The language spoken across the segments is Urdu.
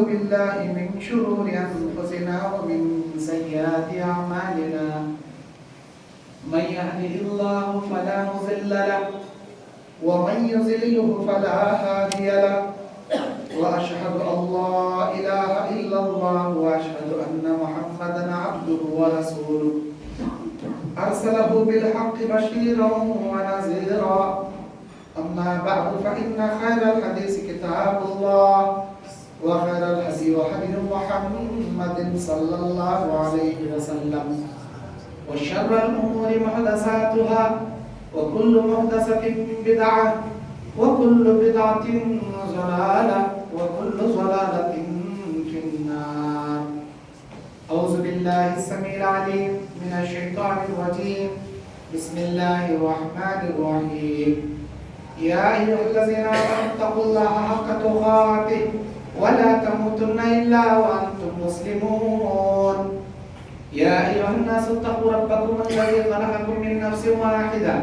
بالله من شرور أنفسنا ومن سيئات أعمالنا من يهده الله فلا مضل له ومن يضلله فلا هادي له وأشهد أن لا إله إلا الله وأشهد أن محمدا عبده ورسوله أرسله بالحق بشيرا ونذيرا أما بعد فإن خير الحديث كتاب الله وخير الهدي هدي محمد صلى الله عليه وسلم وشر الأمور محدثاتها وكل محدثة بدعة وكل بدعة ضلالة وكل ضلالة في النار. أعوذ بالله السميع العليم من الشيطان الرجيم. بسم الله الرحمن الرحيم. يا أيها الذين آمنوا اتقوا الله حق تقاته ولا تموتن إلا وأنتم مسلمون. يا أيها الناس اتقوا ربكم الذي خلقكم من نفس واحدة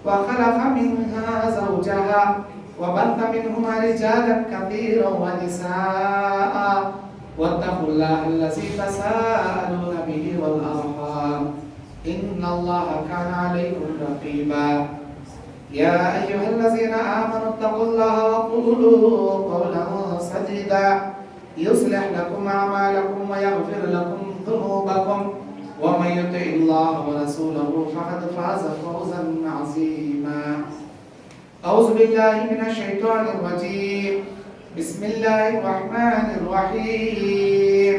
وخلق منها زوجها وبث منهما رجالا كثيرا ونساء واتقوا الله الذي تساءلون به والأرحام إن الله كان عليكم رقيبا. يا أيها الذين آمنوا اتقوا الله وقولوا قولا سديدا يصلح لكم أعمالكم ويغفر لكم ذنوبكم ومن يطع الله ورسوله فقد فاز فوزا عظيما. أعوذ بالله من الشيطان الرجيم. بسم الله الرحمن الرحيم.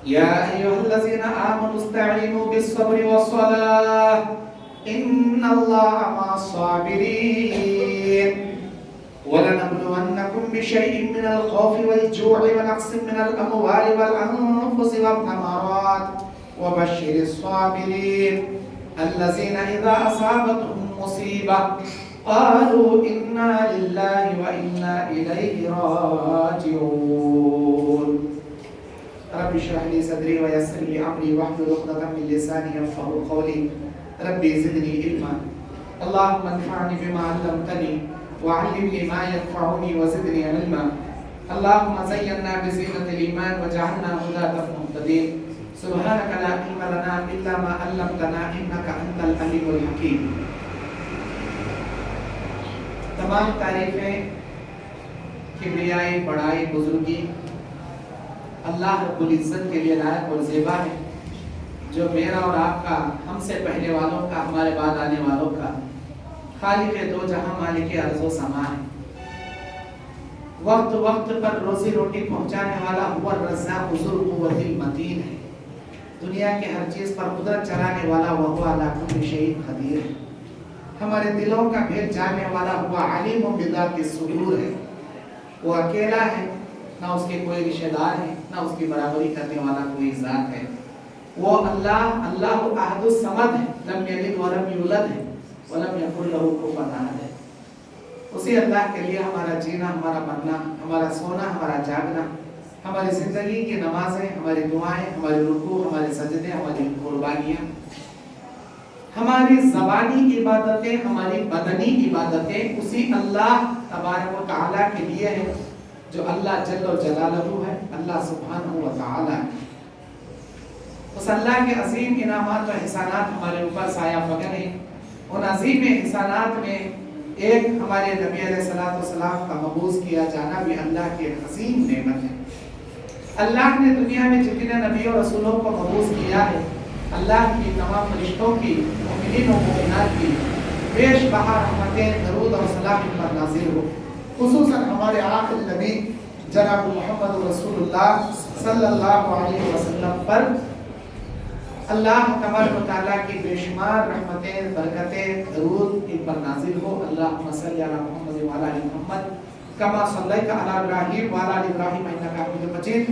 يا أيها الذين آمنوا استعينوا بالصبر والصلاة إن الله مع الصابرين. ولنبلونكم بشيء من الخوف والجوع ونقص من الأموال والأنفس والثمرات وبشر الصابرين الذين إذا أصابتهم مصيبة قالوا إنا لله وإنا إليه راجعون. رب اشرح لي صدري ويسر لي أمري واحلل عقدة من لساني يفقهوا قولي. ربي زدني علما اللهم انفعني بما علمتني وعلمني ما ينفعني وزدني علما. اللهم زينا بزينة الإيمان وجعلنا هداة مهتدين. سبحانك لا علم لنا إلا ما علمتنا إنك أنت العليم الحكيم. تمام تعریفیں کبریائی بڑائی بزرگی اللہ رب العزت کے لیے لائق اور زیبا ہے، جو میرا اور آپ کا، ہم سے پہلے والوں کا، ہمارے بعد آنے والوں کا خالق دو جہاں مالک ارض و سما ہے. وقت وقت پر روزی روٹی پہنچانے والا ہوا الرزاق ذو القوۃ المتین ہے. دنیا کے ہر چیز پر قدرت چلانے والا وہ علی کل شیء قدیر ہے. ہمارے دلوں کا بھید جاننے والا ہوا علیم بذات الصدور ہے. وہ اکیلا ہے، نہ اس کے کوئی رشتہ دار ہے، نہ اس کی برابری کرنے والا کوئی ذات ہے. وہ اللہ احد الصمد ہے، لم یلد ولم یولد ہے ولم یکن له کفوا احد ہے. اسی اللہ کے لیے ہمارا جینا، ہمارا مرنا، ہمارا سونا، ہمارا جاگنا، ہماری زندگی کی نمازیں، ہماری دعائیں، ہمارے رکوع، ہمارے سجدے، ہماری قربانیاں، ہماری زبانی عبادتیں، ہماری بدنی عبادتیں اسی اللہ تبارک و تعالیٰ کے لیے ہے، جو اللہ جل و جلالہ ہے، اللہ سبحانہ و تعالیٰ ہے. اس اللہ کے عظیم انعامات و احسانات ہمارے اوپر سایہ فگن ہیں. ان عظیم احسانات میں ایک ہمارے نبی علیہ السلام کا مبعوث کیا جانا بھی اللہ کی ایک عظیم نعمت ہے. اللہ نے دنیا میں جتنے نبی اور رسولوں کو مبعوث کیا ہے، اللہ کی تمام فرشتوں کی، مومنین و مومنات کی بیش بہا رحمتیں درود اور سلام پر نازل ہو. خصوصاً ہمارے آخر نبی جناب محمد رسول اللہ صلی اللہ علیہ وسلم پر اللہ تبارک و تعالیٰ کی بے شمار رحمتیں، برکتیں، درود ان پر نازل ہو. اللہم صلی علی محمد وعلی آل محمد کما صلیت علی ابراہیم وعلی آل ابراہیم انک حمید مجید.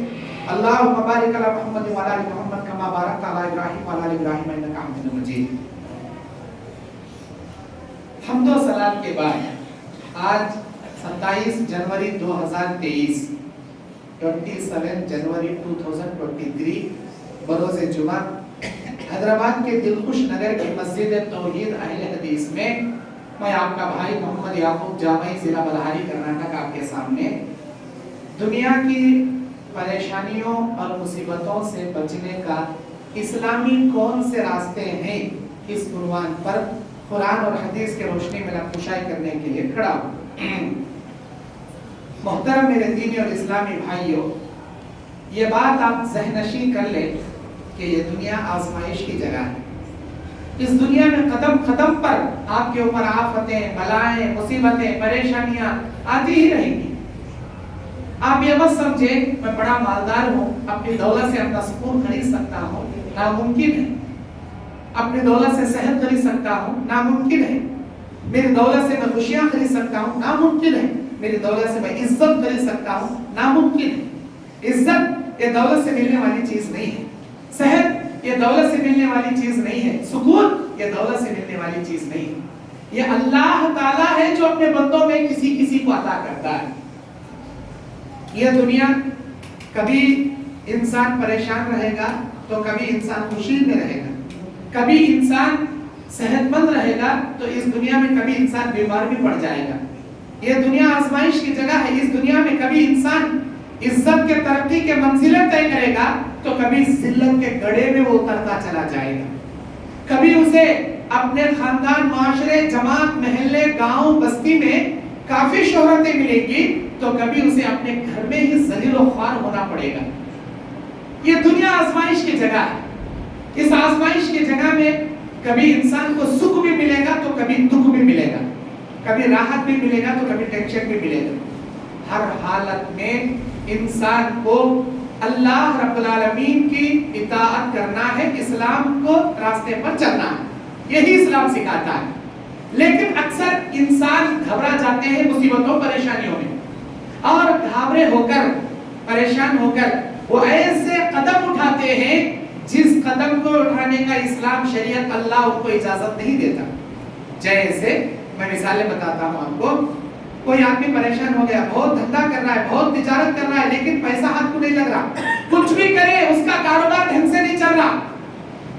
اللہم بارک علی محمد وعلی آل محمد کما بارکت علی ابراہیم وعلی آل ابراہیم انک حمید مجید. حمد و ثنا کے بعد آج 27 جنوری 2023 27 جنوری 2023 بروز جمعہ حیدرآباد کے دلخوش نگر کی مسجد توحید اہل حدیث میں میں آپ کا بھائی محمد یعقوب جامعی ضلع بلہاری کرناٹک آپ کے سامنے دنیا کی پریشانیوں اور مصیبتوں سے بچنے کا اسلامی کون سے راستے ہیں، اس عنوان پر قرآن اور حدیث کے روشنی میں نقشائی کرنے کے لیے کھڑا ہوں۔ محترم میرے دینی اور اسلامی بھائیوں، یہ بات آپ ذہن نشین کر لیں کہ یہ دنیا آزمائش کی جگہ ہے۔ اس دنیا میں قدم قدم پر آپ کے اوپر آفتیں، بلائیں، مصیبتیں، پریشانیاں آتی ہی رہیں گی۔ آپ یہ مت سمجھیں میں بڑا مالدار ہوں، اپنی دولت سے اپنا سکون خرید سکتا ہوں، ناممکن ہے۔ اپنی دولت سے صحت خرید سکتا ہوں، ناممکن ہے۔ میری دولت سے میں خوشیاں خرید سکتا ہوں، ناممکن ہے۔ میری دولت سے میں عزت خرید سکتا ہوں، ناممکن ہے۔ عزت یہ دولت سے ملنے والی چیز نہیں ہے، صحت یہ دولت سے ملنے والی چیز نہیں ہے، سکون یہ دولت سے ملنے والی چیز نہیں ہے۔ یہ اللہ تعالیٰ ہے جو اپنے بندوں میں کسی کسی کو عطا کرتا ہے۔ یہ دنیا کبھی انسان پریشان رہے گا تو کبھی انسان خوشی میں رہے گا، کبھی انسان صحت مند رہے گا تو اس دنیا میں کبھی انسان بیمار بھی پڑ جائے گا۔ یہ دنیا آزمائش کی جگہ ہے۔ اس دنیا میں کبھی انسان عزت کے ترقی کے منزلیں طے کرے گا تو کبھی ذلت کے گڑھے میں وہ اترتا چلا جائے گا۔ کبھی اسے اپنے خاندان، معاشرے، جماعت، محلے، گاؤں، بستی میں کافی شہرتیں ملیں گی تو کبھی اسے اپنے گھر میں ہی ذلیل و خوار ہونا پڑے گا۔ یہ دنیا آزمائش کی جگہ ہے۔ اس آزمائش کی جگہ میں کبھی انسان کو سکھ بھی ملے گا تو کبھی دکھ بھی ملے گا، کبھی راحت بھی ملے گا تو کبھی ٹینشن بھی ملے گا۔ ہر حالت میں انسان کو اللہ رب العالمین کی اطاعت کرنا ہے، اسلام کو راستے پر چلنا ہے، یہی اسلام سکھاتا ہے۔ لیکن اکثر انسان گھبرا جاتے ہیں مصیبتوں پریشانیوں میں، اور گھبرے ہو کر، پریشان ہو کر وہ ایسے قدم اٹھاتے ہیں جس قدم کو اٹھانے کا اسلام، شریعت، اللہ ان کو اجازت نہیں دیتا۔ جیسے میں مثالیں بتاتا ہوں آپ کو۔ کوئی آدمی پریشان ہو گیا، بہت دھندا کر رہا ہے، بہت تجارت کر رہا ہے، لیکن پیسہ ہاتھ کو نہیں لگ رہا، کچھ بھی کرے اس کا کاروبار ڈھنگ سے نہیں چل رہا،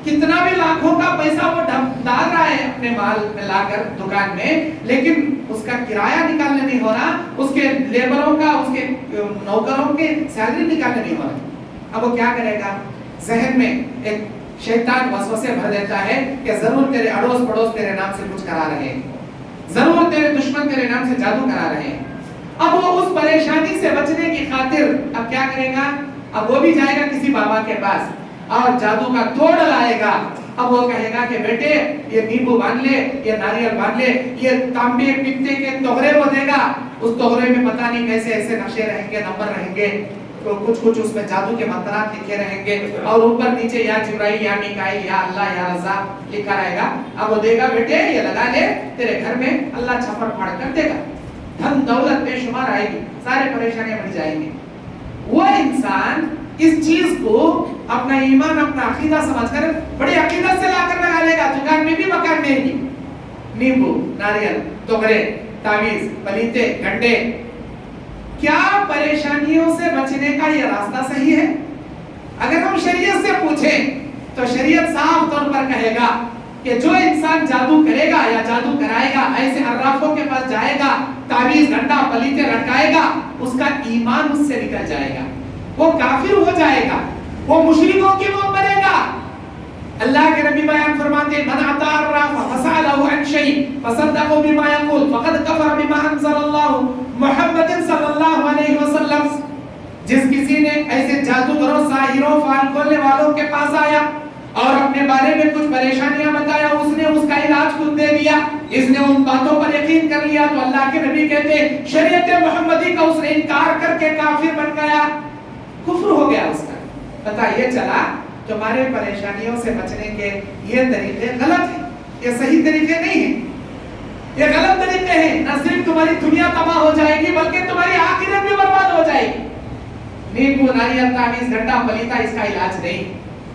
کتنا بھی لاکھوں کا پیسہ وہ ڈال رہا ہے اپنے مال میں لا کر دکان میں، لیکن اس کا کرایہ نکالنے نہیں ہو رہا، اس کے لیبروں کا، اس کے نوکروں کے سیلری نکالنے نہیں ہو رہا۔ اب وہ کیا کرے گا؟ ذہن میں ایک شیطان وسوسے بھر دیتا ہے کہ ضرور تیرے اڑوس پڑوس تیرے نام سے کچھ کرا رہے ہیں، ضرور تیرے دشمن تیرے نام سے جادو کرا رہے ہیں۔ اب وہ اس پریشانی سے بچنے کی خاطر اب کیا کرے گا؟ اب وہ بھی جائے گا کسی بابا کے پاس اور جادو کا توڑ لائے گا۔ اب وہ کہے گا کہ بیٹے یہ نیمبو باندھ لے، یہ ناریل باندھ لے، یہ تانبے پتے کے توغرے وہ دے گا، اس توغرے میں پتہ نہیں کیسے ایسے نقشے رہیں گے، نمبر رہیں گے، تو کچھ اس میں جادو کے منترات لکھے رہیں گے، اور اوپر نیچے یا جبرائیل یا میکائیل یا اللہ یا رزاق لکھا رہے گا۔ اب وہ دے گا بیٹے یہ لگا لے، تیرے گھر میں اللہ چھپڑ پھاڑ کر دے گا، دھن دولت بے شمار آئے گی، سارے پریشانیاں مٹ جائیں گی۔ وہ انسان اس چیز کو اپنا ایمان، اپنا عقیدہ سمجھ کر بڑی عقیدت سے لا کر لگا لے گا، دکان میں بھی مکان میں بھی، نیمبو، ناریل، توغرے، تعویذ، پلیتے، گھنٹے۔ کیا پریشانیوں سے بچنے کا یہ راستہ صحیح ہے؟ اگر ہم شریعت سے پوچھیں تو شریعت صاف طور پر کہے گا کہ جو انسان جادو کرے گا یا جادو کرائے گا، ایسے عرافوں کے پاس جائے گا، تعویذ، گھنٹا، پلیتے لٹکائے گا، اس کا ایمان اس سے نکل جائے گا، وہ کافر ہو جائے گا، وہ مشرکوں کی موت مرے گا۔ اللہ کے نبی بیان فرماتے ہیں من اطاع الراف فسأله عن شيء فصدقه بما يقول فقد كفر بما انزل الله محمد صلی اللہ علیہ وسلم۔ جس کسی نے ایسے جادوگروں، ساحروں، فال کھولنے والوں کے پاس آیا اور اپنے بارے میں کچھ پریشانیاں بتایا، اس نے اس کا علاج خود دے دیا، اس نے ان باتوں پر یقین کر لیا، تو اللہ کے نبی کہتے ہیں شریعت محمدی کا اس نے انکار کر کے کافر بن گیا، کفر ہو گیا اس کا۔ پتہ یہ چلا تمہارے پریشانیوں سے بچنے کے یہ طریقے غلط ہیں، یہ صحیح طریقے نہیں ہیں، یہ غلط طریقے ہیں۔ نہ صرف تمہاری دنیا تباہ ہو جائے گی بلکہ تمہاری آخرت بھی برباد ہو جائے گی۔ نیمبو، ناریل، تعویذ، گھنٹا، پلیتا اس کا علاج نہیں۔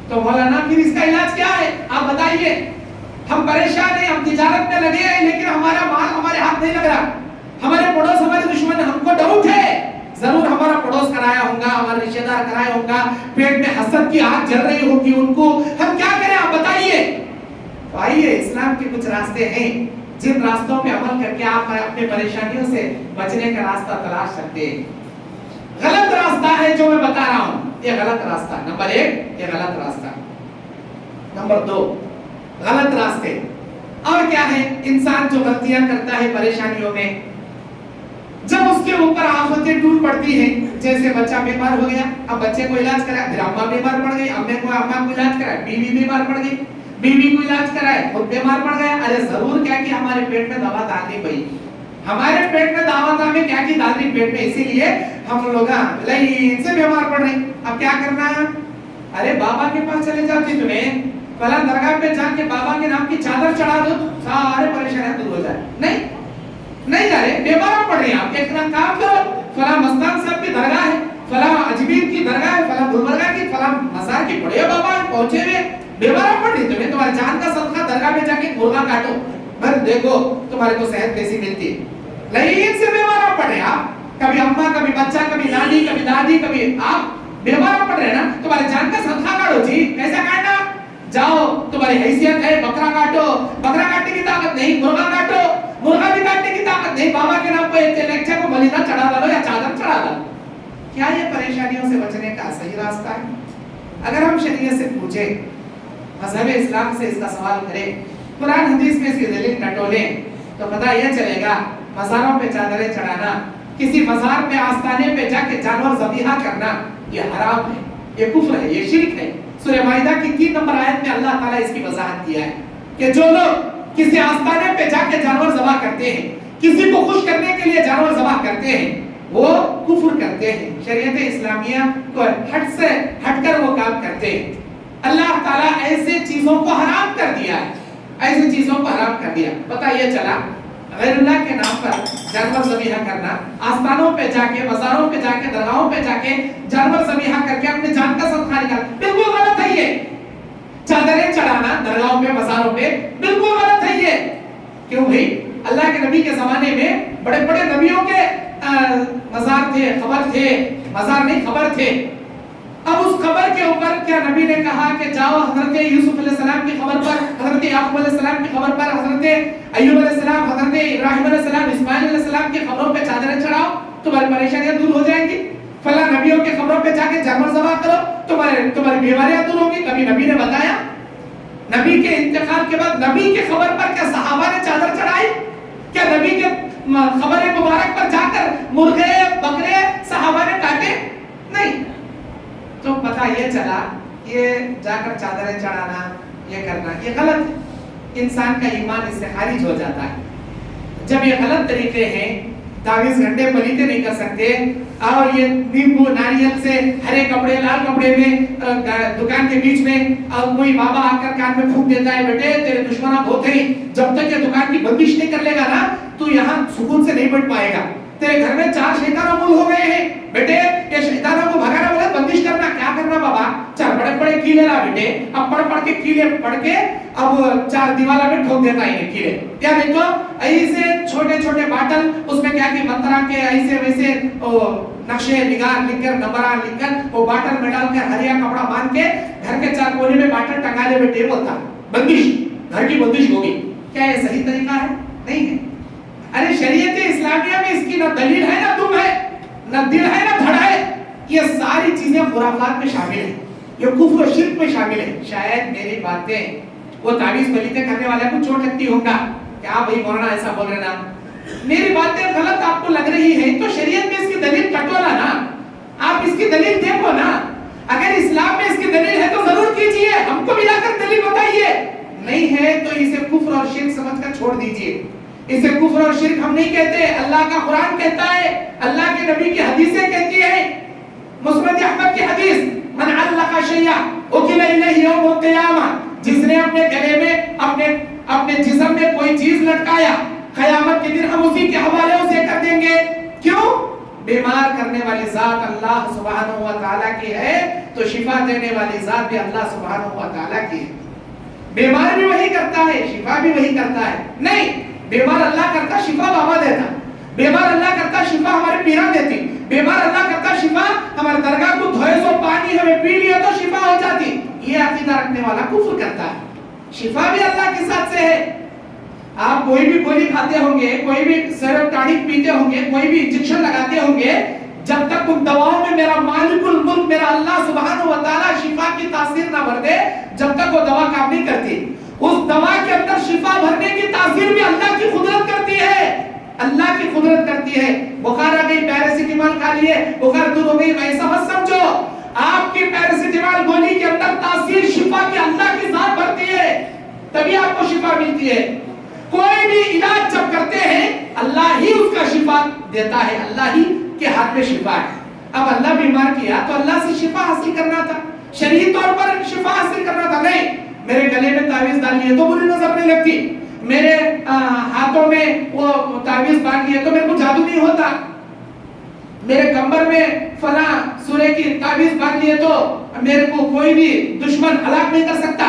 تو مولانا پھر اس کا علاج کیا ہے؟ آپ بتائیے۔ ہم پریشان ہیں، ہم تجارت میں لگے ہیں، لیکن ہمارا مال ہمارے ہاتھ نہیں لگ رہا، ہمارے پڑوس، ہمارے دشمن ہم کو ڈاؤٹ ہے، ضرور ہمارا پڑوس کرایا ہوگا، ہمارے رشتہ دار کرایا ہوگا، پیٹ میں حسد کی آگ جل رہی ہوگی ان کو، ہم کیا کریں آپ بتائیے۔ تو آئیے اسلام کے کچھ راستے ہیں جن راستوں پہ عمل کر کے آپ اپنے پریشانیوں سے بچنے کا راستہ تلاش سکتے ہیں۔ غلط ہے جو میں بتا رہا ہوں یہ غلط راستہ. نمبر 1 یہ غلط راستہ. نمبر 2 غلط راستے اور کیا ہے؟ انسان جو غلطیاں کرتا ہے پریشانیوں میں، جب اس کے اوپر آفتیں ٹوٹ پڑتی ہیں، جیسے بچہ بیمار ہو گیا، اب بچے کو علاج کرائے، پھر اماں بیمار پڑ گئی، اماں کو علاج کرائے، بیوی بیمار پڑ گئی، بیوی کو علاج کرائے، خود بیمار پڑ گیا. ارے ضرور کیا کہ ہمارے پیٹ میں دوا ڈالنی پڑی، ہمارے پیٹ میں دعوت میں کیا کی ڈالنی پیٹ میں، اسی لیے ہم لوگ ان سے بیمار پڑ رہے. اب کیا کرنا ہے؟ ارے بابا کے پاس چلے جاتے، تمہیں فلاں درگاہ پہ جا کے بابا کے نام کی چادر چڑھا دو، سارے پریشانیاں دور ہو جائے. نہیں جا رہے، بیمار پڑ رہے ہیں. آپ ایک کام کرو، فلاں مستان صاحب کی درگاہ ہے، فلاں اجمیر کی درگاہ ہے، فلاں گلبرگہ کی، فلاں مزار کی بڑے بابا پہنچے ہوئے، بیمار پڑ رہی، تمہیں تمہاری جان کا صدقہ درگاہ میں جا کے مرغا کاٹو، بھر دیکھو تمہارے کو صحت کیسی ملتی ہے. لیکن سے بیمار پڑ رہے آپ، کبھی اماں، کبھی بچہ، کبھی نانی، کبھی دادی، کبھی آپ بیمار پڑ رہے ہیں نا، تمہاری جان کا صدقہ کاٹو. جی کیسا کاٹنا؟ جاؤ، تمہاری حیثیت ہے، بکرا کاٹو، بکرا کاٹنے کی طاقت نہیں، مرغا کاٹو، مرغا بھی کاٹنے کی طاقت نہیں، بابا کے نام پہ لیکچر کو ملیدہ چڑھا ڈالو یا چادر چڑھا ڈالو. کیا یہ پریشانیوں سے بچنے کا صحیح راستہ ہے؟ اگر ہم شریعت سے پوچھیں، مذہب اسلام سے اس کا سوال کریں، قرآن حدیث میں اس کی دلیل ٹٹولیں، تو پتہ یہ چلے گا مزاروں پہ چادریں چڑھانا، کسی مزار پہ آستانے پہ جا کے جانور ذبیحہ کرنا یہ حرام ہے، یہ کفر ہے، یہ شرک ہے. سورہ مائدہ کی 3 نمبر آیت میں اللہ تعالیٰ اس کی وضاحت کیا ہے کہ جو لوگ کسی آستانے پہ جا کے جانور ذبح کرتے ہیں، کسی کو خوش کرنے کے لیے جانور ذبح کرتے ہیں، وہ کفر کرتے ہیں، شریعت اسلامیہ کو ہٹ کر وہ کام کرتے ہیں. اللہ تعالیٰ ایسے چیزوں کو حرام کر دیا ہے، ایسی چیزوں کو حرام کر دیا. پتہ یہ چلا غیر اللہ کے نام پر جانور ذبیحہ کرنا، آستانوں پہ جا کے، مزاروں پہ جا کے، درگاہوں پہ جا کے جانور ذبیحہ کر کے اپنے جان کا صدقہ نکالنا بالکل غلط ہے. یہ چادریں چڑھانا درگاہوں پہ، مزاروں پہ بالکل غلط ہے. یہ کیوں بھائی؟ اللہ کے نبی کے زمانے میں بڑے بڑے نبیوں کے مزار تھے، خبر تھے، مزار نہیں خبر تھے. اب اس خبر کے اوپر کیا نبی نے کہا کہ جاؤ حضرت یوسف علیہ السلام کی خبر پر، حضرت یعقوب علیہ السلام کی خبر پر، حضرت ایوب علیہ السلام، حضرت ابراہیم علیہ السلام، اسماعیل علیہ السلام کی خبروں پہ چادریں چڑھاؤ، تمہاری پریشانیاں دور ہو جائیں گی. فلاں نبیوں کی خبروں پہ جا کے جانور ذبح کرو، تمہاری بیماریاں دور ہوں گی. کبھی نبی نے بتایا؟ نبی کے انتقال کے بعد نبی کی خبر پر کیا صحابہ نے چادر چڑھائی؟ کیا نبی کے خبر مبارک پر جا کر مرغے بکرے صحابہ نے کاٹے؟ نہیں. تو پتہ یہ چلا یہ جا کر چادریں چڑھانا، یہ کرنا یہ غلط ہے. انسان کا ایمان اس سے خارج ہو جاتا ہے. جب یہ غلط طریقے ہیں، تعویذ گھنٹے پلیتے نہیں کر سکتے، اور یہ نیمبو ناریل سے ہرے کپڑے لال کپڑے میں دکان کے بیچ میں اور کوئی بابا آ کر کان میں پھونک دیتا ہے، بیٹے تیرے دشمناں بہت ہیں، جب تک یہ دکان کی بندش نہیں کر لے گا نا تو یہاں سکون سے نہیں بیٹھ پائے گا. تیرے گھر میں 4 شیطان مول ہو گئے ہیں، بیٹے یہ شیطانوں کو بھگانا بولے بندش کرنا. کیا کرنا بابا؟ 4 بڑے بڑے کیلے لا بیٹے. اب پڑھ کے کیلے پڑھ کے اب 4 دیوالا میں ٹھوک دیتا ہے کیلے. یا نہیں تو ایسے چھوٹے چھوٹے باٹل، اس میں کیا کہ منترا کے ایسے ویسے نقشے نگار لکھ کر، نمبران لکھ کر وہ باٹل میں ڈال کر ہریا کپڑا باندھ کے گھر کے 4 کونے میں باٹل ٹنگا لے بیٹے. بولتا بندش، گھر کی بندش ہوگی. کیا یہ صحیح طریقہ ہے؟ نہیں ہے. ارے شریعت اسلامیہ میں اس کی نہ دلیل ہے، نہ دم ہے، نہ دل ہے، نہ دھڑ ہے. یہ ساری چیزیں خرافات میں شامل ہیں، یہ کفر و شرک میں شامل ہیں. شاید میری باتیں وہ تعویذ پلیتے کرنے والے کو چوٹ لگتی ہوں گا، کیا بھائی مولانا ایسا بول رہے نا، میری باتیں غلط آپ کو لگ رہی ہیں تو شریعت میں اس کی دلیل ٹٹولا نا، آپ اس کی دلیل دیکھو نا. اگر اسلام میں اس کی دلیل ہے تو ضرور کیجئے، ہم کو ملا کر دلیل بتائیے. نہیں ہے تو اسے کفر اور شرک سمجھ کر چھوڑ دیجئے. اسے کفر اور شرک ہم نہیں کہتے، اللہ کا قرآن کہتا ہے، اللہ کے نبی کی حدیثیں کہتی ہیں. مسند احمد کی حدیث، من علق شیئا اکل الیہ یوم القیامہ، جس نے اپنے گلے میں اپنے جسم میں کوئی چیز لٹکایا، قیامت کے دن ہم اسی کے حوالے اسے کر دیں گے. کیوں؟ بیمار کرنے والی ذات اللہ سبحانہ و تعالیٰ کی ہے تو شفا دینے والی ذات بھی اللہ سبحانہ و تعالیٰ کی ہے. بیمار بھی وہی کرتا ہے، شفا بھی وہی کرتا ہے. نہیں، بیمار اللہ کرتا، شفا بابا دیتا. بیمار اللہ کرتا، شفا ہمارے پیران دیتی. بیمار اللہ کرتا، شفا ہمارے درگاہ کو دھوئے سو پانی ہمیں پی لیا تو شفا ہو جاتی. یہ عقیدہ رکھنے والا کفر کرتا ہے. شفا بھی اللہ کے ساتھ سے ہے. آپ کوئی بھی گولی کھاتے ہوں گے، کوئی بھی سیرپ ٹانک پیتے ہوں گے، کوئی بھی انجیکشن لگاتے ہوں گے، جب تک ان دواؤں میں میرا مالک کی تاثیر نہ بھر دے جب تک وہ دوا کام نہیں کرتی. اس دوا کے اندر شفا بھرنے کی تاثیر بھی اللہ کی قدرت کرتی ہے. اللہ کی قدرت کرتی ہے. بخار آ گئی, پیراسیٹامول کھا لیے, بخار دور ہو گئی, ایسا مت سمجھو. آپ کی پیراسیٹامول گولی کے اندر تاثیر شفا کی اللہ کی ذات بھرتی ہے, تبھی آپ کو شفا ملتی ہے. کوئی بھی علاج جب کرتے ہیں اللہ ہی اس کا شفا دیتا ہے, اللہ ہی کے ہاتھ میں شفا ہے. اب اللہ بیمار کیا تو اللہ سے شفا حاصل کرنا تھا, شرعی طور پر شفا حاصل کرنا تھا. نہیں, میرے گلے میں تعویذ ڈال لیے تو بری نظر نہیں لگتی, میرے ہاتھوں میں وہ تعویذ باندھ لیے تو میرے کو جادو نہیں ہوتا, میرے کمر میں فلاں سورے کی تعویذ باندھ لیے تو میرے کو کوئی بھی دشمن ہلاک نہیں کر سکتا,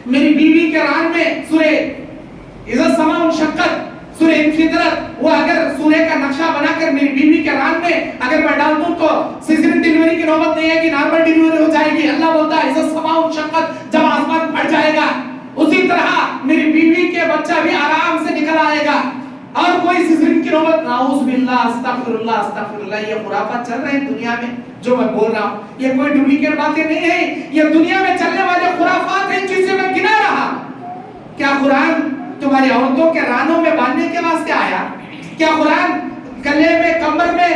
میری بیوی کے ران میں سورہ اذا السماء انشقت, سورہ انفطرت, وہ اگر سورہ کا نقشہ بنا کر میری بیوی کے ران میں اگر میں ڈال دوں تو سیزرین ڈیلیوری کی نوبت نہیں ہے کہ نارمل ڈیلیوری ہو جائے گی. اللہ بولتا ہے اذا السماء انشقت, جب آسمان پھٹ جائے گا اسی طرح میری بیوی کے بچہ بھی آرام سے نکل آئے گا, اور کوئی سیزرین کی نوبت. نعوذ باللہ, استغفر اللہ, استغفر اللہ. یہ خرافات چل رہے ہیں دنیا میں جو میں بول رہا ہوں, یہ کوئی ڈپلیکیٹ باتیں نہیں ہیں, یہ دنیا میں چلنے والے خرافات ہیں جسے میں گنا رہا. کیا قرآن تمہاری عورتوں کے رانوں میں باندھنے کے واسطے آیا؟ کیا قرآن گلے میں, کمر میں,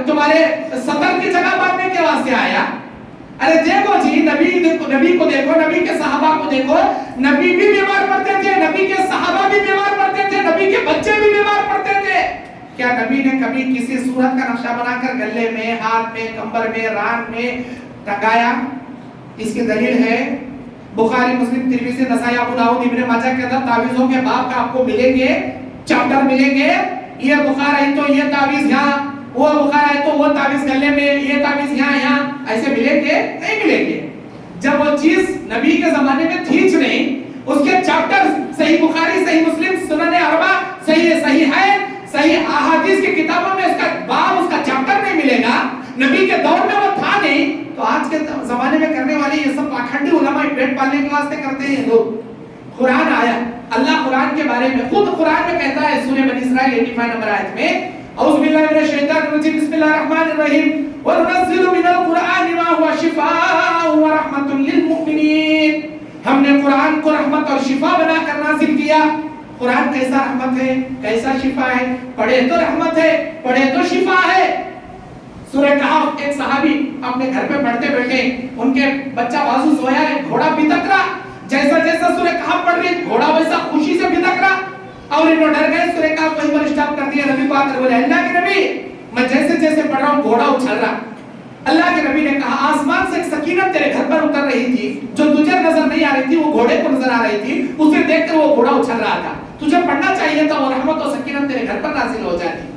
تمہارے صدر کی جگہ باندھنے کے واسطے آیا؟ ارے دیکھو جی, نبی کو دیکھو, نبی کے صحابہ کو دیکھو, نبی بھی بیمار پڑتے تھے, نبی کے صحابہ بھی بیمار پڑتے تھے, نبی کے بچے بھی بیمار پڑتے تھے. کیا نبی نے کبھی کسی صورت کا نقشہ بنا کر گلے میں, ہاتھ میں, کمر میں, ران میں ٹنگایا؟ اس کی دلیل ہے بخاری, مسلم, ترمذی, نسائی, ابو داؤد, ابن ماجہ کے اندر تعویذوں کے باب کا آپ کو ملیں گے, چیپٹر ملیں گے. یہ بخار ہے تو یہ تعویذ یہاں, وہ بخار ہے تو وہ تعویذ گلے میں, یہ تعویذ یہاں, ایسے ملیں گے؟ نہیں ملیں گے. جب وہ چیز نبی کے زمانے میں تھی نہیں, اس کے چیپٹر صحیح بخاری, صحیح مسلم, سنن اربع, صحیح ہے, صحیح احادیث کی کتابوں میں اس کا باب, اس کا چیپٹر نہیں ملے گا. نبی کے دور میں وہ تھا نہیں, تو آج کے زمانے میں کرنے والے یہ سب پاکھنڈی علماء پیٹ پالنے کے واسطے کرتے ہیں لوگ. قرآن آیا, اللہ قرآن کے بارے میں خود قرآن میں کہتا ہے سورہ بنی اسرائیل 85 نمبر آیت میں, اعوذ باللہ من الشیطان الرجیم, بسم اللہ الرحمن الرحیم, وَنُنَزِّلُ مِنَ الْقُرْآنِ مَا هُوَ شِفَاءٌ وَرَحْمَةٌ لِّلْمُؤْمِنِينَ. ہم نے قرآن کو رحمت اور شفا بنا کر نازل کیا. قرآن کیسا رحمت ہے, کیسا شفا ہے؟ پڑھے تو رحمت ہے, پڑھے تو شفا ہے. سورہ کہف, ایک صحابی اپنے گھر پہ پڑھتے بیٹھے, ان کے بچہ بازو سویا ہے, گھوڑا بتک رہا, جیسا جیسا سورہ کہف پڑھ رہی گھوڑا ویسا خوشی سے بتک رہا, اور انہوں ڈر گئے. سورہ کہف وہیں پر اسٹاپ کر دیا. نبی پاک نے بولے اللہ کے نبی میں جیسے جیسے پڑھ رہا ہوں گھوڑا اچھل رہا. اللہ کے نبی نے کہا آسمان سے ایک سکینت تیرے گھر پر اتر رہی تھی, جو تجھے نظر نہیں آ رہی تھی, وہ گھوڑے کو نظر آ رہی تھی, اسے دیکھ کر وہ گھوڑا اچھل رہا تھا. تجھے پڑھنا چاہیے تھا, وہ رحمت و سکینت تیرے گھر پر نازل ہو جاتی,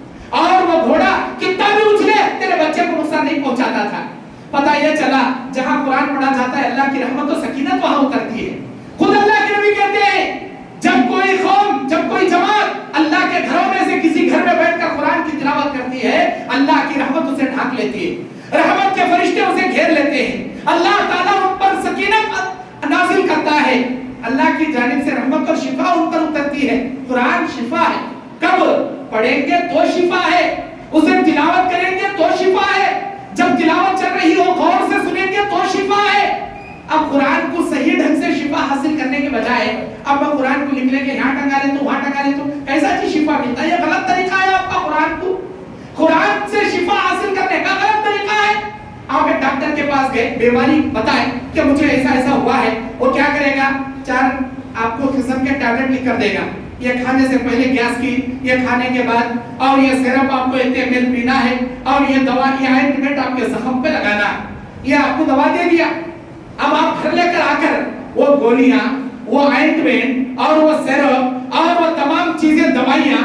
اور وہ گھوڑا کتنا بھی اچھلے تیرے بچے کو نقصان نہیں پہنچاتا تھا. پتہ یہ چلا جہاں قرآن پڑھا جاتا ہے اللہ کی رحمت و سکینت وہاں اترتی ہے. خود اللہ کے نبی کہتے ہیں جب کوئی قوم, جب کوئی جماعت اللہ کے گھروں میں سے کسی گھر میں بیٹھ کر قرآن کی تلاوت کرتی ہے, اللہ کی رحمت اسے ڈھانک لیتی ہے, رحمت کے فرشتے اسے گھیر لیتے ہیں, اللہ تعالیٰ ان پر سکینت نازل کرتا ہے, اللہ کی جانب سے رحمت اور شفا ان پر اترتی ہے. قرآن شفا ہے. کب پڑھیں گے تو شفا ہے, اسے تلاوت کریں گے تو شفا ہے, جب تلاوت چل رہی ہو غور سے سنیں گے تو شفا ہے. اب قرآن کو صحیح ڈھنگ سے شفا حاصل کرنے کے بجائے اب میں قرآن کو لکھ لیں گے, یہاں ٹنگا لیں تو وہاں ٹنگا لیں تو کیسا چیز شفا ملتا ہے؟ یہ غلط طریقہ ہے آپ کا. قرآن سے شفا حاصل کرنے کا غلط طریقہ ہے. آپ ایک ڈاکٹر کے پاس گئے, بیماری بتائیں کہ مجھے ایسا ایسا ہوا ہے, وہ کیا کرے گا؟ 4 آپ کو قسم کے ٹیبلٹ لکھ کر دے گا, یہ کھانے سے پہلے گیس کی, یہ کھانے کے بعد, اور یہ سیرپ آپ کو 1 ml پینا ہے, اور یہ دوا, یہ آئنٹمنٹ آپ کے زخم پہ لگانا ہے. یہ آپ کو دوا دے دیا. اب آپ گھر لے کر آ کر وہ گولیاں, وہ آئنٹمنٹ, اور وہ سیرپ, اور وہ تمام چیزیں, دوائیاں,